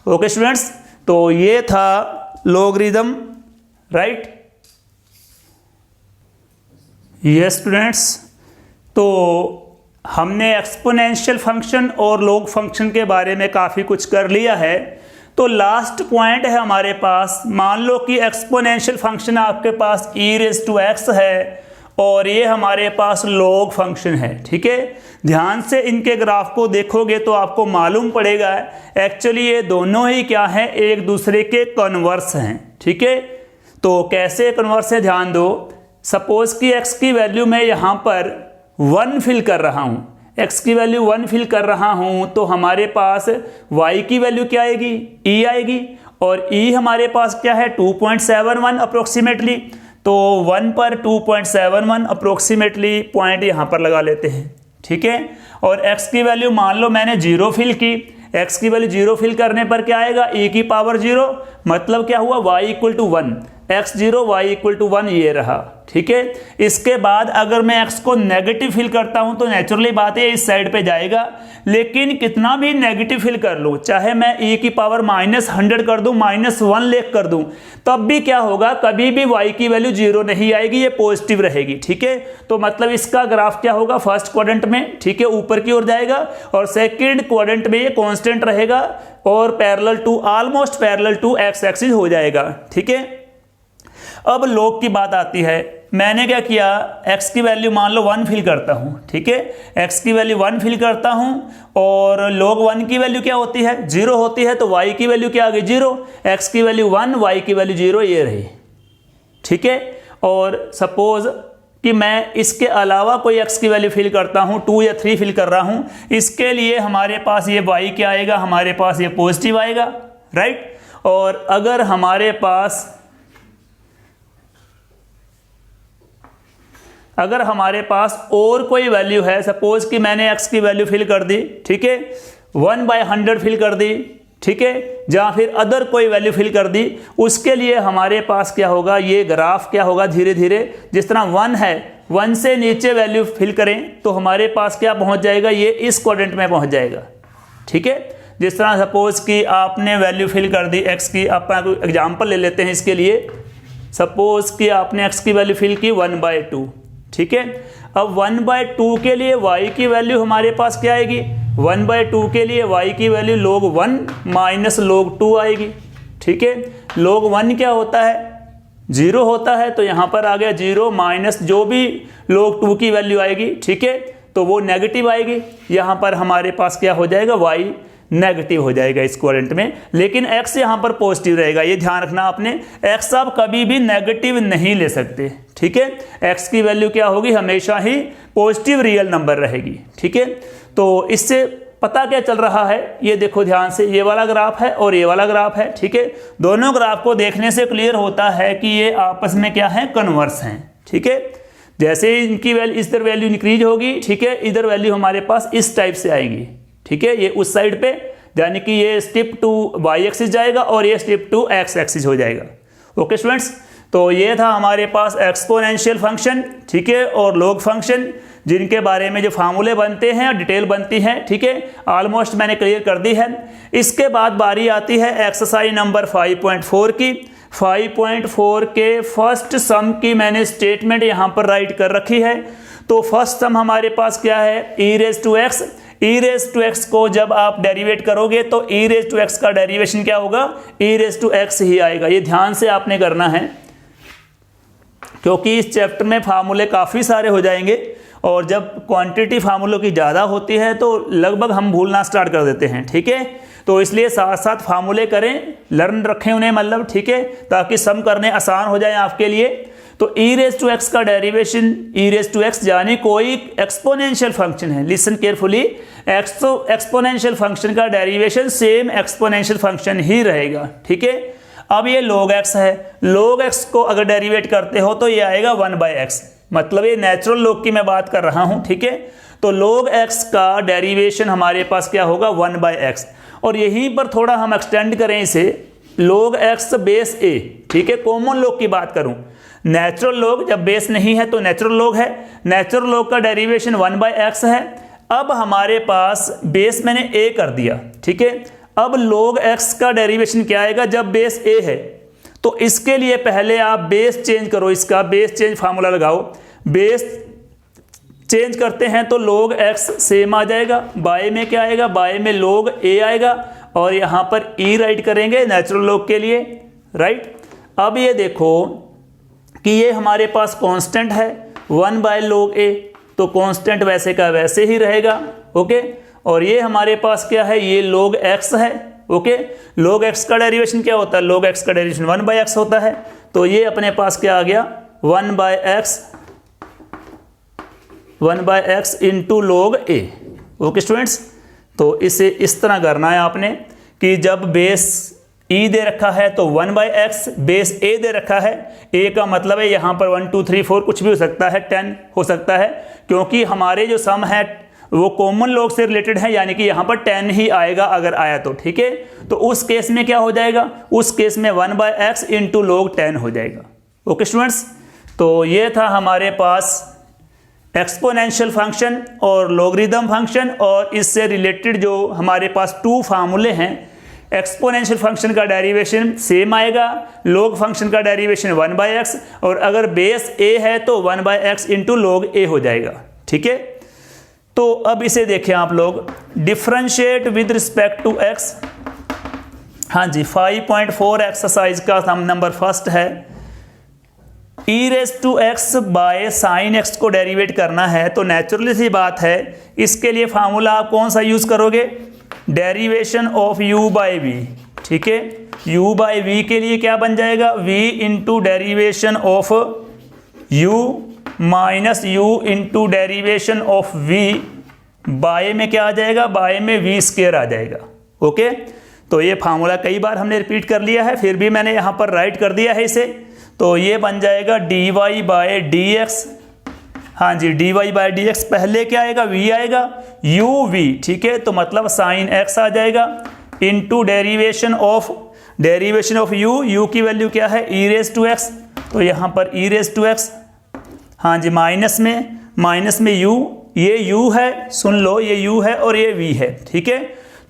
okay students. तो ये था लोगरिदम, राइट, यस स्टूडेंट्स। तो हमने एक्सपोनेंशियल फंक्शन और log फंक्शन के बारे में काफ़ी कुछ कर लिया है। तो लास्ट पॉइंट है हमारे पास, मान लो कि एक्सपोनेंशियल फंक्शन आपके पास e रेज़ टू x है और ये हमारे पास log फंक्शन है, ठीक है। ध्यान से इनके ग्राफ को देखोगे तो आपको मालूम पड़ेगा एक्चुअली ये दोनों ही क्या हैं, एक दूसरे के कन्वर्स हैं, ठीक है। तो कैसे कन्वर्स है, ध्यान दो। सपोज कि x की वैल्यू मैं यहाँ पर 1 फिल कर रहा हूँ, x की वैल्यू 1 फिल कर रहा हूँ, तो हमारे पास y की वैल्यू क्या आएगी, e आएगी, और e हमारे पास क्या है 2.71 अप्रोक्सीमेटली, तो 1 पर 2.71 अप्रोक्सीमेटली पॉइंट यहाँ पर लगा लेते हैं, ठीक है। और x की वैल्यू मान लो मैंने 0 फिल की, x की वैल्यू 0 फिल करने पर क्या आएगा, e की पावर 0, मतलब क्या हुआ, y equal to 1, x 0 y equal to 1, ये रहा, ठीक है। इसके बाद अगर मैं x को नेगेटिव फिल करता हूं तो नेचुरली बात है इस साइड पे जाएगा, लेकिन कितना भी नेगेटिव फिल कर लूं, चाहे मैं e की पावर -100 कर दूं, -1 लेख कर दूं, तब भी क्या होगा, कभी भी y की वैल्यू 0 नहीं आएगी, ये पॉजिटिव रहेगी, ठीक है। तो मतलब इसका ग्राफ क्या होगा, फर्स्ट क्वाड्रेंट में, ठीक है, ऊपर की ओर जाएगा, और सेकेंड क्वाड्रेंट में ये कॉन्स्टेंट रहेगा और parallel to, almost parallel to x axis हो जाएगा, ठीक है। अब log की बात आती है, मैंने क्या किया, x की वैल्यू मान लो 1 फिल करता हूँ, ठीक है, x की वैल्यू 1 फिल करता हूँ, और log 1 की वैल्यू क्या होती है, 0 होती है, तो y की वैल्यू क्या आ गई, 0, x की वैल्यू 1, y की वैल्यू 0, ये रही, ठीक है। और सपोज कि मैं इसके अलावा कोई x की वैल्यू फिल करता हूँ, 2 या 3 फिल कर रहा हूँ, इसके लिए हमारे पास ये y क्या आएगा, हमारे पास ये पॉजिटिव आएगा, राइट। और अगर हमारे पास और कोई वैल्यू है, सपोज कि मैंने x की वैल्यू फिल कर दी, ठीक है, 1/100 फिल कर दी, ठीक है, या फिर अदर कोई वैल्यू फिल कर दी, उसके लिए हमारे पास क्या होगा, ये ग्राफ क्या होगा, धीरे धीरे जिस तरह 1 है, 1 से नीचे वैल्यू फिल करें तो हमारे पास क्या पहुंच जाएगा, ये इस क्वाड्रेंट में पहुंच जाएगा, ठीक है। जिस तरह सपोज कि आपने वैल्यू फिल कर दी x की, आप एग्जाम्पल ले लेते हैं इसके लिए, सपोज कि आपने x की वैल्यू फिल की 1/2, ठीक है। अब 1/2 के लिए y की वैल्यू हमारे पास क्या आएगी, 1/2 के लिए y की वैल्यू log 1 माइनस log 2 आएगी, ठीक है। log 1 क्या होता है, 0 होता है, तो यहाँ पर आ गया 0 माइनस जो भी log 2 की वैल्यू आएगी, ठीक है, तो वो नेगेटिव आएगी, यहाँ पर हमारे पास क्या हो जाएगा, y नेगेटिव हो जाएगा इस क्वाड्रेंट में, लेकिन x यहाँ पर पॉजिटिव रहेगा, ये ध्यान रखना आपने, x आप कभी भी नेगेटिव नहीं ले सकते, ठीक है। x की वैल्यू क्या होगी, हमेशा ही पॉजिटिव रियल नंबर रहेगी, ठीक है। तो इससे पता क्या चल रहा है, ये देखो ध्यान से, ये वाला ग्राफ है और ये वाला ग्राफ है, ठीक है। दोनों ग्राफ को देखने से क्लियर होता है कि ये आपस में क्या है, कन्वर्स हैं, ठीक है। जैसे इनकी वैल्यू, इधर वैल्यू इंक्रीज होगी, ठीक है, इधर वैल्यू हमारे पास इस टाइप से आएगी, ठीक है, ये उस साइड पे, यानी कि ये स्टेप टू y एक्सिस जाएगा और ये स्टेप टू x एक्सिस हो जाएगा, ओके स्टूडेंट्स। तो ये था हमारे पास एक्सपोनेंशियल फंक्शन, ठीक है, और लॉग फंक्शन, जिनके बारे में जो फार्मूले बनते हैं और डिटेल बनती हैं, ठीक है, ऑलमोस्ट मैंने क्लियर कर दी है। इसके बाद बारी आती है एक्सरसाइज नंबर 5.4 की। 5.4 के फर्स्ट सम की मैंने स्टेटमेंट यहाँ पर राइट कर रखी है। तो फर्स्ट सम हमारे पास क्या है, e raise to x. e raise to x को जब आप डेरिवेट करोगे तो e रेज टू एक्स का डेरिवेशन क्या होगा, e रेज टू एक्स ही आएगा। ये ध्यान से आपने करना है, क्योंकि इस चैप्टर में फार्मूले काफ़ी सारे हो जाएंगे, और जब क्वांटिटी फार्मूलों की ज़्यादा होती है तो लगभग हम भूलना स्टार्ट कर देते हैं, ठीक है। तो इसलिए साथ साथ फार्मूले करें, लर्न रखें उन्हें, मतलब, ठीक है, ताकि सम करने आसान हो जाए आपके लिए। तो e रेज टू एक्स का derivation, e raise to x यानी कोई एक्सपोनेंशियल फंक्शन है, लिसन केयरफुली, एक्सपोनेंशियल फंक्शन का डेरिवेशन सेम एक्सपोनेंशियल फंक्शन ही रहेगा, ठीक है। अब ये log x है, log x को अगर डेरिवेट करते हो तो ये आएगा 1/x, मतलब ये नेचुरल लॉग की मैं बात कर रहा हूं, ठीक है। तो log x का डेरिवेशन हमारे पास क्या होगा, 1/x। और यहीं पर थोड़ा हम एक्सटेंड करें इसे, log x बेस a, ठीक है, कॉमन लॉग की बात करूं। नेचुरल लॉग जब बेस नहीं है तो नेचुरल लॉग है, नेचुरल लॉग का डेरिवेशन 1/x है। अब हमारे पास बेस मैंने a कर दिया, ठीक है। अब log x का डेरिवेशन क्या आएगा जब बेस a है, तो इसके लिए पहले आप बेस चेंज करो, इसका बेस चेंज फार्मूला लगाओ। बेस चेंज करते हैं तो log x सेम आ जाएगा, बाय में क्या आएगा, बाय में log a आएगा, और यहाँ पर e राइट करेंगे नेचुरल लॉग के लिए, राइट। अब ये देखो कि ये हमारे पास कांस्टेंट है 1/log a, तो कांस्टेंट वैसे का वैसे ही रहेगा, ओके। और ये हमारे पास क्या है, ये log x है, ओके। log x का डेरिवेशन क्या होता है, log x का डेरिवेशन 1/x होता है। तो ये अपने पास क्या आ गया, 1/x into log a, okay students. तो इसे इस तरह करना है आपने कि जब बेस e दे रखा है तो 1/x, बेस a दे रखा है, a का मतलब है यहाँ पर 1 2 3 4 कुछ भी हो सकता है, 10 हो सकता है, क्योंकि हमारे जो सम है वो कॉमन लॉग से रिलेटेड है, यानी कि यहाँ पर 10 ही आएगा अगर आया तो, ठीक है। तो उस केस में क्या हो जाएगा, उस केस में 1/x इंटू log 10 हो जाएगा, ओके स्टूडेंट्स। तो ये था हमारे पास एक्सपोनेंशियल फंक्शन और लॉगरिदम फंक्शन, और इससे रिलेटेड जो हमारे पास 2 फार्मूले हैं। एक्सपोनेंशियल फंक्शन का डेरिवेशन सेम आएगा, log फंक्शन का डेरिवेशन 1/x, और अगर बेस a है तो 1/x इंटू log a हो जाएगा, ठीक है। तो अब इसे देखें आप लोग, differentiate with respect to x। हाँ जी, 5.4 एक्सरसाइज का सम नंबर फर्स्ट है। e raise to x by sine x को डेरिवेट करना है, तो नेचुरली सी बात है, इसके लिए फार्मूला आप कौन सा यूज करोगे, derivation of u by v, ठीक है। u बाई v के लिए क्या बन जाएगा, v into derivation of u minus u into derivation of v, by में क्या आ जाएगा, बाय में v स्क्वायर आ जाएगा, ओके। तो ये फार्मूला कई बार हमने रिपीट कर लिया है, फिर भी मैंने यहाँ पर राइट कर दिया है इसे। तो ये बन जाएगा dy बाय dx, हाँ जी, dy बाय dx, पहले क्या आएगा, v आएगा, uv, ठीक है, तो मतलब साइन x आ जाएगा, इंटू डेरिवेशन ऑफ u की वैल्यू क्या है, e रेज टू x, तो यहाँ पर e रेज टू x, हाँ जी, माइनस में u, ये u है, सुन लो, ये u है और ये v है, ठीक है।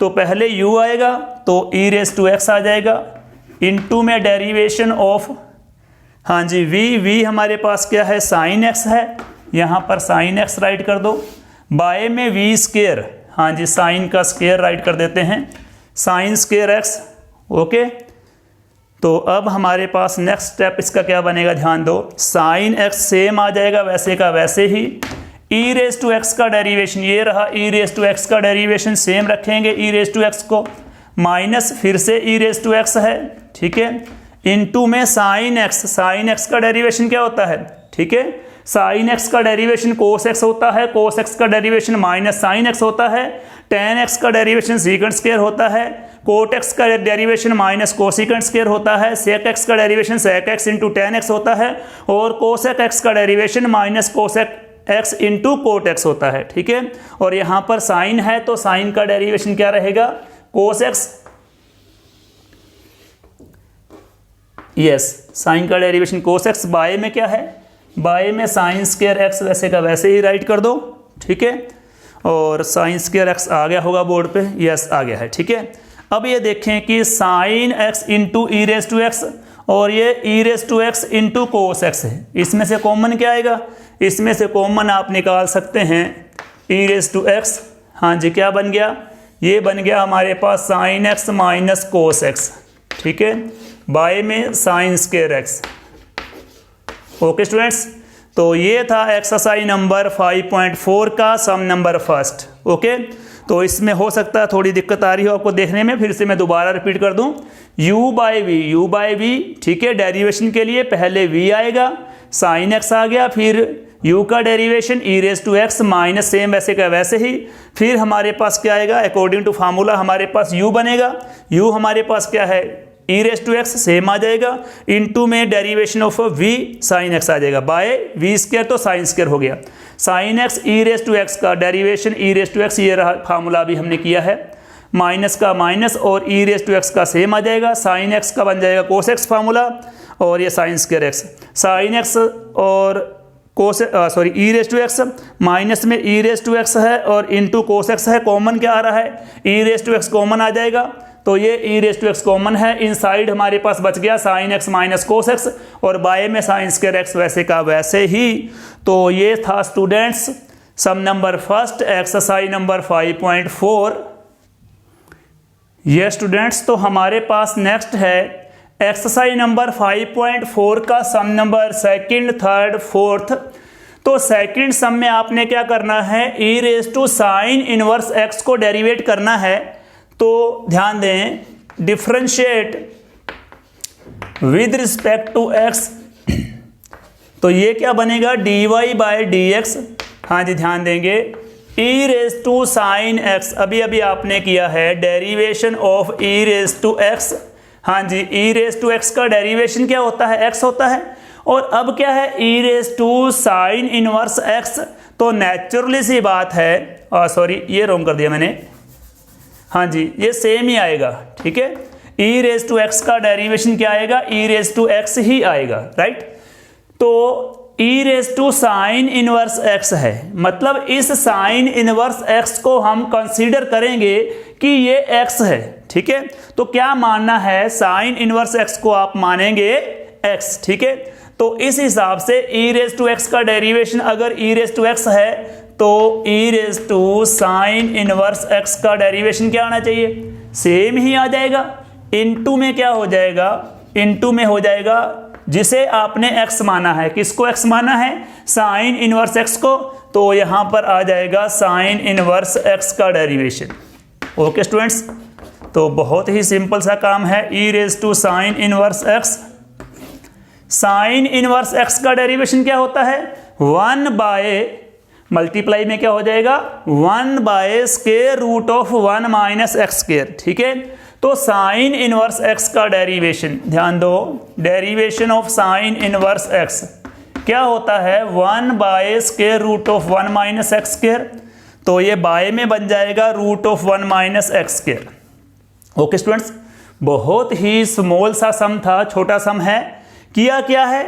तो पहले u आएगा तो e रेज टू x आ जाएगा, इनटू में डेरिवेशन ऑफ, हाँ जी, v हमारे पास क्या है, साइन x है, यहाँ पर साइन x राइट कर दो, बाय में v स्क्वायर, हाँ जी, साइन का स्क्वायर राइट कर देते हैं, साइन स्क्वायर x, ओके। तो अब हमारे पास नेक्स्ट स्टेप इसका क्या बनेगा, ध्यान दो, साइन x सेम आ जाएगा वैसे का वैसे ही, e रेज टू x का डेरिवेशन ये रहा, e रेज टू x का डेरिवेशन सेम रखेंगे, e रेज टू x को, माइनस फिर से e रेज टू x है, ठीक है, इनटू में साइन x का डेरिवेशन क्या होता है, ठीक है, साइन x का डेरिवेशन कोस x होता है, कोस x का डेरिवेशन माइनस साइन x होता है, टेन x का डेरिवेशन सीकेंट स्क्वायर होता है, कोट x का डेरिवेशन माइनस कोसिकेंट स्क्वायर होता है, सेक x का डेरिवेशन सेक x इंटू टेन x होता है, और कोसेक x का derivation minus cosec x into coat x होता है, ठीक है। और यहाँ पर साइन है तो साइन का डेरिवेशन क्या रहेगा, कोस x, यस, साइन का डेरिवेशन कोस एक्स, बाय में क्या है, बाय में साइन स्क्वायर एक्स वैसे का वैसे ही राइट कर दो, ठीक है। और साइन स्क्वायर एक्स आ गया होगा बोर्ड पे, यस आ गया है, ठीक है। अब ये देखें कि sine x into e raise to x और ये e raise to x into cos x है, इसमें से कॉमन क्या आएगा, इसमें से कॉमन आप निकाल सकते हैं ई रेस टू एक्स। हाँ जी, क्या बन गया, ये बन गया हमारे पास sine x minus cos x, ठीक है, बाय में sine square x. Okay students, तो ये था एक्सरसाइज नंबर 5.4 का सम नंबर फर्स्ट। ओके, तो इसमें हो सकता है थोड़ी दिक्कत आ रही हो आपको देखने में, फिर से मैं दोबारा रिपीट कर दूं, u बाई वी, ठीक है, डेरिवेशन के लिए पहले v आएगा, साइन x आ गया, फिर u का derivation e raise to x minus same वैसे का वैसे ही, फिर हमारे पास क्या आएगा, अकॉर्डिंग टू फार्मूला हमारे पास u बनेगा, u हमारे पास क्या है e raise to x same आ जाएगा, इनटू में derivation of v sine x आ जाएगा, बाय v स्क्वायर तो साइन स्क्वायर हो गया, sine x e raise to x का derivation e raise to x, ये रहा फार्मूला अभी हमने किया है, माइनस का माइनस और ई रेस टू एक्स का सेम आ जाएगा, साइन एक्स का बन जाएगा कोस एक्स फार्मूला और ये sine square x, sine x और cos sorry e raise to x minus में ई रेस टू एक्स है और इनटू कोस एक्स है, कॉमन क्या आ रहा है, e raise to x common आ जाएगा, तो ये e raise to x common है, इन साइड हमारे पास बच गया sine x minus cos x और बाय में साइन स्क्वायर एक्स वैसे का वैसे ही। तो ये था students sum number first exercise number 5.4। ये स्टूडेंट्स, तो हमारे पास नेक्स्ट है एक्सरसाइज नंबर 5.4 का sum number second, third, fourth. तो सेकंड सम में आपने क्या करना है, e raise to sine inverse x को डेरिवेट करना है। तो ध्यान दें, differentiate with respect to x, तो ये क्या बनेगा, d y by d x. हाँ जी, ध्यान देंगे, e raise to sine x, अभी अभी आपने किया है derivation of e raise to x. हाँ जी, ई रेस टू एक्स का डेरिवेशन क्या होता है, एक्स होता है, और अब क्या है e raise to sine inverse x, तो नेचुरली सी बात है, सॉरी ये रॉन्ग कर दिया मैंने, हाँ जी ये सेम ही आएगा, ठीक है, ई रेस टू एक्स का डेरिवेशन क्या आएगा, ई रेस टू एक्स ही आएगा, राइट। तो e raise to sine inverse x है, मतलब इस साइन इनवर्स एक्स को हम कंसीडर करेंगे कि ये एक्स है, ठीक है। तो क्या मानना है, साइन इनवर्स एक्स को आप मानेंगे एक्स, ठीक है। तो इस हिसाब से ई रेस टू एक्स का डेरिवेशन अगर ई रेस टू एक्स है तो e raise to sine inverse x का डेरिवेशन क्या आना चाहिए, सेम ही आ जाएगा। इनटू में क्या हो जाएगा, इनटू में हो जाएगा जिसे आपने एक्स माना है, किसको एक्स माना है, साइन इनवर्स एक्स को, तो यहां पर आ जाएगा साइन इनवर्स एक्स का डेरिवेशन। ओके स्टूडेंट्स, तो बहुत ही सिंपल सा काम है, e raise to sine inverse x. Sine inverse x का डेरिवेशन क्या होता है, 1 बाय मल्टीप्लाई में क्या हो जाएगा, 1 by square root of 1 minus x square, ठीक है। तो साइन इनवर्स एक्स का डेरिवेशन, ध्यान दो, derivation of sine inverse x क्या होता है, 1 by square root of 1 minus x square, तो ये बाय में बन जाएगा root of 1 minus x square. Okay students, बहुत ही स्मॉल सा सम था, छोटा सम है। किया क्या है,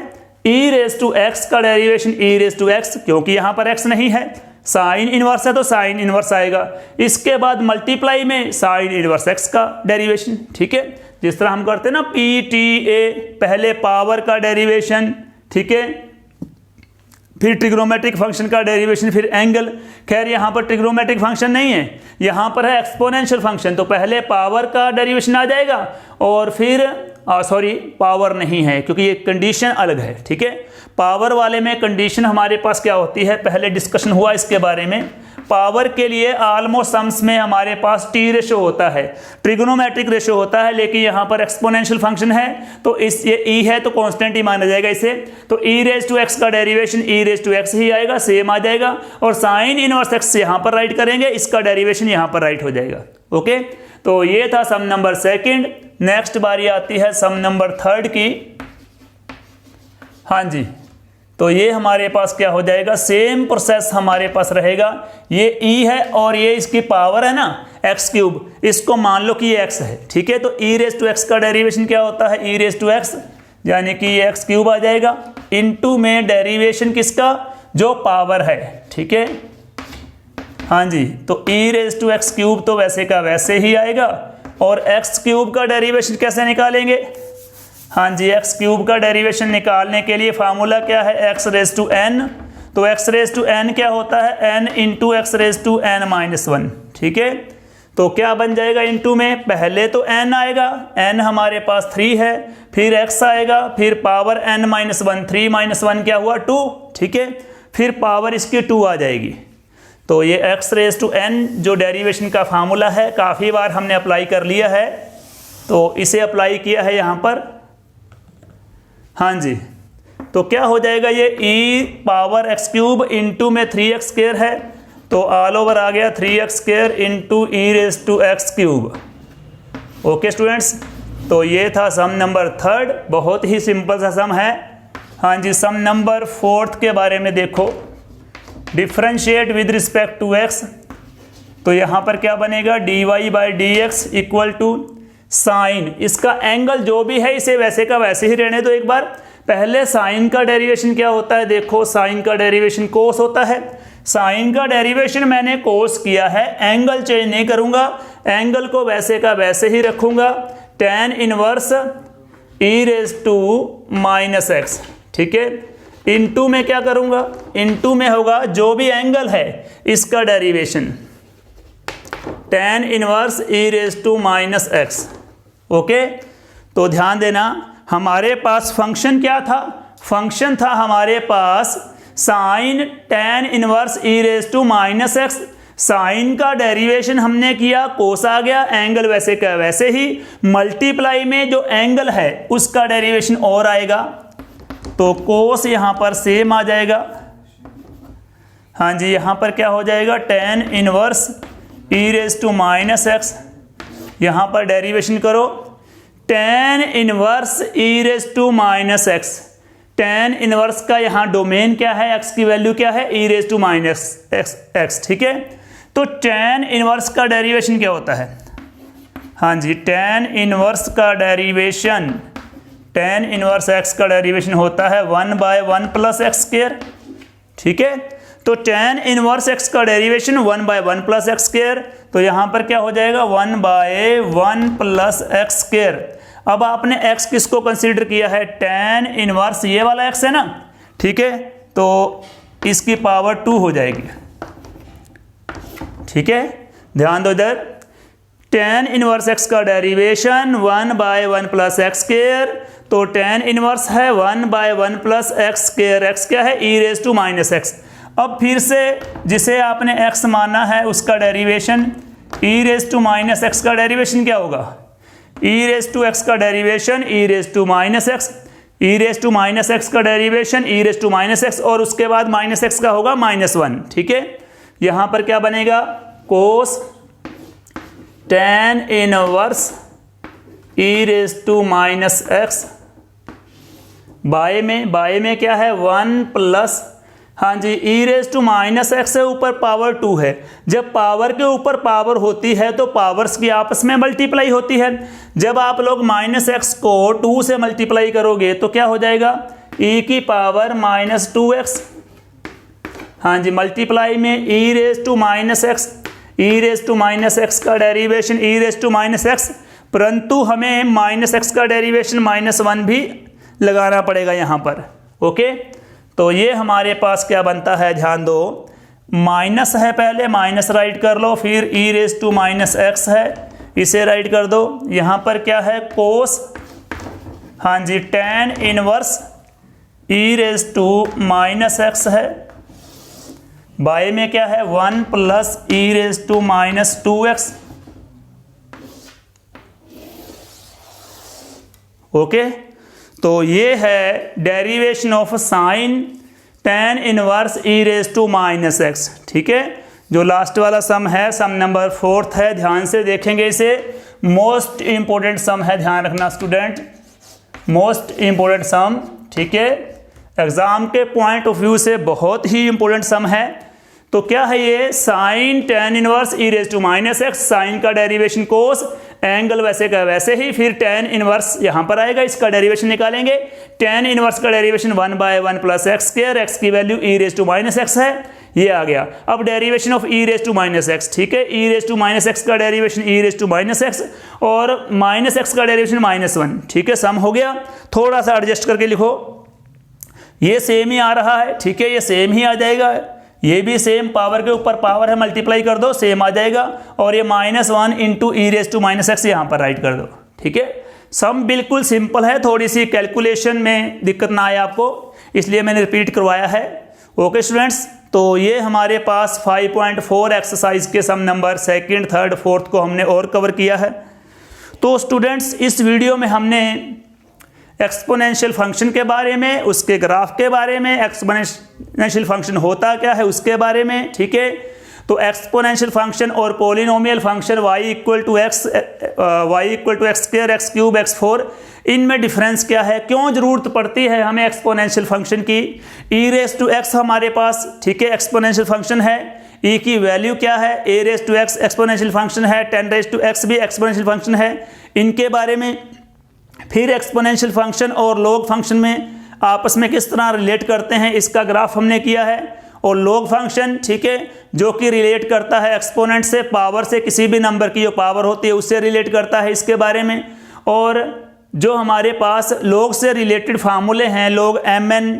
ई रेस टू एक्स का derivation e raise to x, क्योंकि यहां पर एक्स नहीं है, साइन इनवर्स है तो साइन इनवर्स आएगा, इसके बाद मल्टीप्लाई में साइन इनवर्स एक्स का डेरिवेशन, ठीक है। जिस तरह हम करते हैं ना पी टी ए, पहले पावर का डेरिवेशन, ठीक है, फिर ट्रिग्नोमेट्रिक फंक्शन का डेरिवेशन, फिर एंगल। खैर यहाँ पर ट्रिग्नोमेट्रिक फंक्शन नहीं है, यहाँ पर है एक्सपोनेंशियल फंक्शन, तो पहले पावर का डेरिवेशन आ जाएगा और फिर सॉरी पावर नहीं है क्योंकि ये कंडीशन अलग है, ठीक है। पावर वाले में कंडीशन हमारे पास क्या होती है, पहले डिस्कशन हुआ इसके बारे में। पावर के लिए ऑलमोस्ट सम्स में हमारे पास टी रेशो होता है, ट्रिग्नोमेट्रिक रेशो होता है, लेकिन यहाँ पर एक्सपोनेंशियल फंक्शन है तो इस ये ई है तो कांस्टेंट ही माना जाएगा इसे। तो ई रेज टू एक्स का derivation e raise to x ही आएगा, सेम आ जाएगा, और साइन इनवर्स एक्स यहाँ पर राइट करेंगे, इसका डेरिवेशन यहाँ पर राइट हो जाएगा। ओके, तो ये था सम नंबर सेकंड। नेक्स्ट बारी आती है सम नंबर थर्ड की। हाँ जी, तो ये हमारे पास क्या हो जाएगा, सेम प्रोसेस हमारे पास रहेगा। ये ई है और ये इसकी पावर है ना एक्स क्यूब, इसको मान लो कि ये एक्स है, ठीक है। तो ई रेज टू एक्स का डेरिवेशन क्या होता है, ई रेज टू एक्स, यानी कि ये एक्स क्यूब आ जाएगा, इनटू में डेरिवेशन किसका, जो पावर है, ठीक है। हाँ जी, तो e raise to x cube तो वैसे का वैसे ही आएगा, और एक्स क्यूब का डेरिवेशन कैसे निकालेंगे। हाँ जी, एक्स क्यूब का डेरिवेशन निकालने के लिए फार्मूला क्या है, एक्स रेज टू एन। तो एक्स रेज टू एन क्या होता है, n into x raise to n minus one, ठीक है। तो क्या बन जाएगा इनटू में, पहले तो n आएगा, n हमारे पास 3 है, फिर x आएगा, फिर power n minus one, 3 minus 1 क्या हुआ 2, ठीक है। फिर पावर इसकी 2 आ जाएगी। तो ये x रेज टू n जो डेरिवेशन का फार्मूला है, काफ़ी बार हमने अप्लाई कर लिया है, तो इसे अप्लाई किया है यहाँ पर। हाँ जी, तो क्या हो जाएगा, ये e power x cube into में 3x स्क्वायर है, तो ऑल ओवर आ गया 3x square into e raise to x cube. Okay students, तो ये था सम नंबर 3, बहुत ही सिंपल सा सम है। हाँ जी, सम नंबर 4 के बारे में देखो, differentiate with respect to x। तो यहाँ पर क्या बनेगा, dy by d x equal to sine, इसका एंगल जो भी है इसे वैसे का वैसे ही रहने दो। एक बार पहले साइन का डेरिवेशन क्या होता है, देखो साइन का डेरिवेशन कोस होता है। साइन का डेरिवेशन मैंने कोस किया है, एंगल चेंज नहीं करूंगा, एंगल को वैसे का वैसे ही रखूंगा, tan inverse e raise to minus x, ठीक है। इनटू में क्या करूंगा, इनटू में होगा जो भी एंगल है इसका derivation, tan inverse e raise to minus x. Okay, तो ध्यान देना, हमारे पास फंक्शन क्या था, फंक्शन था हमारे पास sine tan inverse e raise to minus x. Sine का डेरिवेशन हमने किया, कोस आ गया, एंगल वैसे का वैसे ही, मल्टीप्लाई में जो एंगल है उसका डेरिवेशन और आएगा, तो कोस यहां पर सेम आ जाएगा। हाँ जी, यहां पर क्या हो जाएगा, tan inverse e raise to minus x, यहां पर डेरिवेशन करो, tan inverse e raise to minus x. tan inverse का यहाँ डोमेन क्या है, x की वैल्यू क्या है, e raise to minus x, ठीक है। तो tan इनवर्स का डेरिवेशन क्या होता है, हाँ जी, tan इनवर्स का डेरिवेशन, tan इनवर्स x का डेरिवेशन होता है 1 बाय 1 प्लस एक्स स्क्वायर, ठीक है। तो tan इनवर्स x का derivation 1 by 1 plus x square, तो यहाँ पर क्या हो जाएगा 1 बाय 1 प्लस एक्स स्क्वायर। अब आपने x किसको कंसीडर किया है, tan इनवर्स ये वाला x है ना, ठीक है, तो इसकी पावर 2 हो जाएगी, ठीक है। ध्यान दो इधर, tan इनवर्स x का derivation 1 by 1 plus x square, तो tan इनवर्स है 1 by 1 plus x square, x क्या है, e raise to minus x. अब फिर से जिसे आपने x माना है उसका derivation, e raise to minus x का डेरिवेशन क्या होगा, e रेज टू एक्स का derivation e raise to minus x, e raise to minus x का derivation e raise to minus x, और उसके बाद माइनस एक्स का होगा -1, ठीक है। यहां पर क्या बनेगा, cos tan inverse e raise to minus x, by में क्या है 1 प्लस, हाँ जी, e raise to minus x से ऊपर पावर 2 है। जब पावर के ऊपर पावर होती है तो पावर्स की आपस में मल्टीप्लाई होती है। जब आप लोग माइनस एक्स को 2 से मल्टीप्लाई करोगे तो क्या हो जाएगा, e की पावर -2x, हाँ जी, मल्टीप्लाई में e raise to minus x, e raise to minus x का derivation e raise to minus x, परंतु हमें माइनस एक्स का डेरिवेशन -1 भी लगाना पड़ेगा यहाँ पर। ओके, तो ये हमारे पास क्या बनता है, ध्यान दो, माइनस है, पहले माइनस राइट कर लो, फिर e raise to minus x है, इसे राइट कर दो। यहाँ पर क्या है, कोस, हाँ जी, tan inverse e raise to minus x है, बाय में क्या है 1 plus e raise to -2x। Okay, तो ये है derivation of sine tan inverse e raise to minus x, ठीक है। जो लास्ट वाला सम है, सम नंबर 4 है, ध्यान से देखेंगे इसे, मोस्ट इंपॉर्टेंट सम है, ध्यान रखना स्टूडेंट, मोस्ट इंपॉर्टेंट सम, ठीक है, एग्जाम के पॉइंट ऑफ व्यू से बहुत ही इंपॉर्टेंट सम है। तो क्या है ये, sine tan inverse e raise to minus x, sine का डेरिवेशन कोस, एंगल वैसे का वैसे ही, फिर tan इनवर्स यहाँ पर आएगा, इसका डेरिवेशन निकालेंगे। tan इनवर्स का derivation 1/1 plus x square, x की वैल्यू e⁻x है, ये आ गया। अब डेरिवेशन ऑफ e⁻x, ठीक है, e⁻x का डेरिवेशन e⁻x और माइनस एक्स का डेरिवेशन -1, ठीक है, सम हो गया। थोड़ा सा एडजस्ट करके लिखो, ये सेम ही आ रहा है, ठीक है, ये सेम ही आ जाएगा, ये भी सेम, पावर के ऊपर पावर है, मल्टीप्लाई कर दो, सेम आ जाएगा। और ये -1 इंटू e⁻x यहाँ पर राइट कर दो, ठीक है। सम बिल्कुल सिंपल है, थोड़ी सी कैलकुलेशन में दिक्कत ना आए आपको, इसलिए मैंने रिपीट करवाया है। ओके स्टूडेंट्स, तो ये हमारे पास 5.4 एक्सरसाइज के सम नंबर 2nd, 3rd, 4th को हमने और कवर किया है। तो स्टूडेंट्स, इस वीडियो में हमने एक्सपोनेंशियल फंक्शन के बारे में, उसके ग्राफ के बारे में, एक्सपोनेंशियल फंक्शन होता क्या है उसके बारे में, ठीक है। तो एक्सपोनेंशियल फंक्शन और polynomial function y = x, y = x², x³ x4, इनमें डिफरेंस क्या है, क्यों जरूरत पड़ती है हमें एक्सपोनेंशियल फंक्शन की। e⁻x हमारे पास, ठीक है, एक्सपोनेंशियल फंक्शन है, e की वैल्यू क्या है, a⁻x एक्सपोनेंशियल फंक्शन है, 10⁻x भी एक्सपोनेंशियल फंक्शन है, इनके बारे में। फिर एक्सपोनेंशियल फंक्शन और लॉग फंक्शन में आपस में किस तरह रिलेट करते हैं, इसका ग्राफ हमने किया है। और लॉग फंक्शन, ठीक है, जो कि रिलेट करता है एक्सपोनेंट से, पावर से, किसी भी नंबर की जो पावर होती है उससे रिलेट करता है, इसके बारे में। और जो हमारे पास लॉग से रिलेटेड फार्मूले हैं, log mn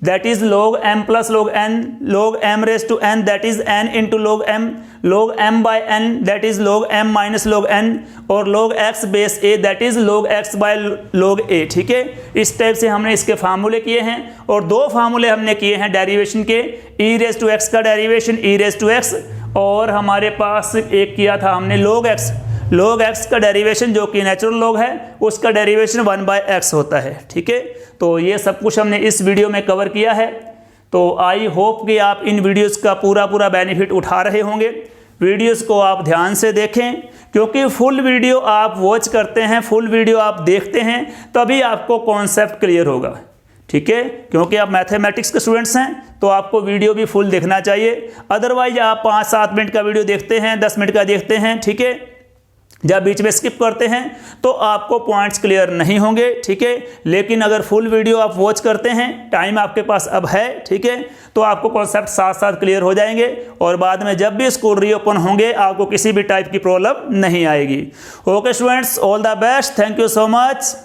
that is log m plus log n, log m⁻n that is n into log m, log m/n that is log m minus log n, और log x base a that is log x/log a, ठीक है। इस टाइप से हमने इसके फार्मूले किए हैं। और दो फार्मूले हमने किए हैं डेरिवेशन के, e⁻x का डेरिवेशन e⁻x, और हमारे पास एक किया था हमने log x का डेरिवेशन जो कि नेचुरल लॉग है, उसका डेरिवेशन 1/x होता है, ठीक है। तो ये सब कुछ हमने इस वीडियो में कवर किया है। तो आई होप कि आप इन वीडियोस का पूरा बेनिफिट उठा रहे होंगे। वीडियोस को आप ध्यान से देखें, क्योंकि फुल वीडियो आप वॉच करते हैं, फुल वीडियो आप देखते हैं, तभी आपको कॉन्सेप्ट क्लियर होगा, ठीक है। क्योंकि आप मैथमेटिक्स के स्टूडेंट्स हैं तो आपको वीडियो भी फुल देखना चाहिए। अदरवाइज आप 5-7 मिनट का वीडियो देखते हैं, 10 मिनट का देखते हैं, ठीक है, जब बीच में स्किप करते हैं तो आपको पॉइंट्स क्लियर नहीं होंगे, ठीक है। लेकिन अगर फुल वीडियो आप वॉच करते हैं, टाइम आपके पास अब है, ठीक है, तो आपको कॉन्सेप्ट साथ साथ क्लियर हो जाएंगे, और बाद में जब भी स्कूल रीओपन होंगे आपको किसी भी टाइप की प्रॉब्लम नहीं आएगी। Okay students, all the best, thank you so much.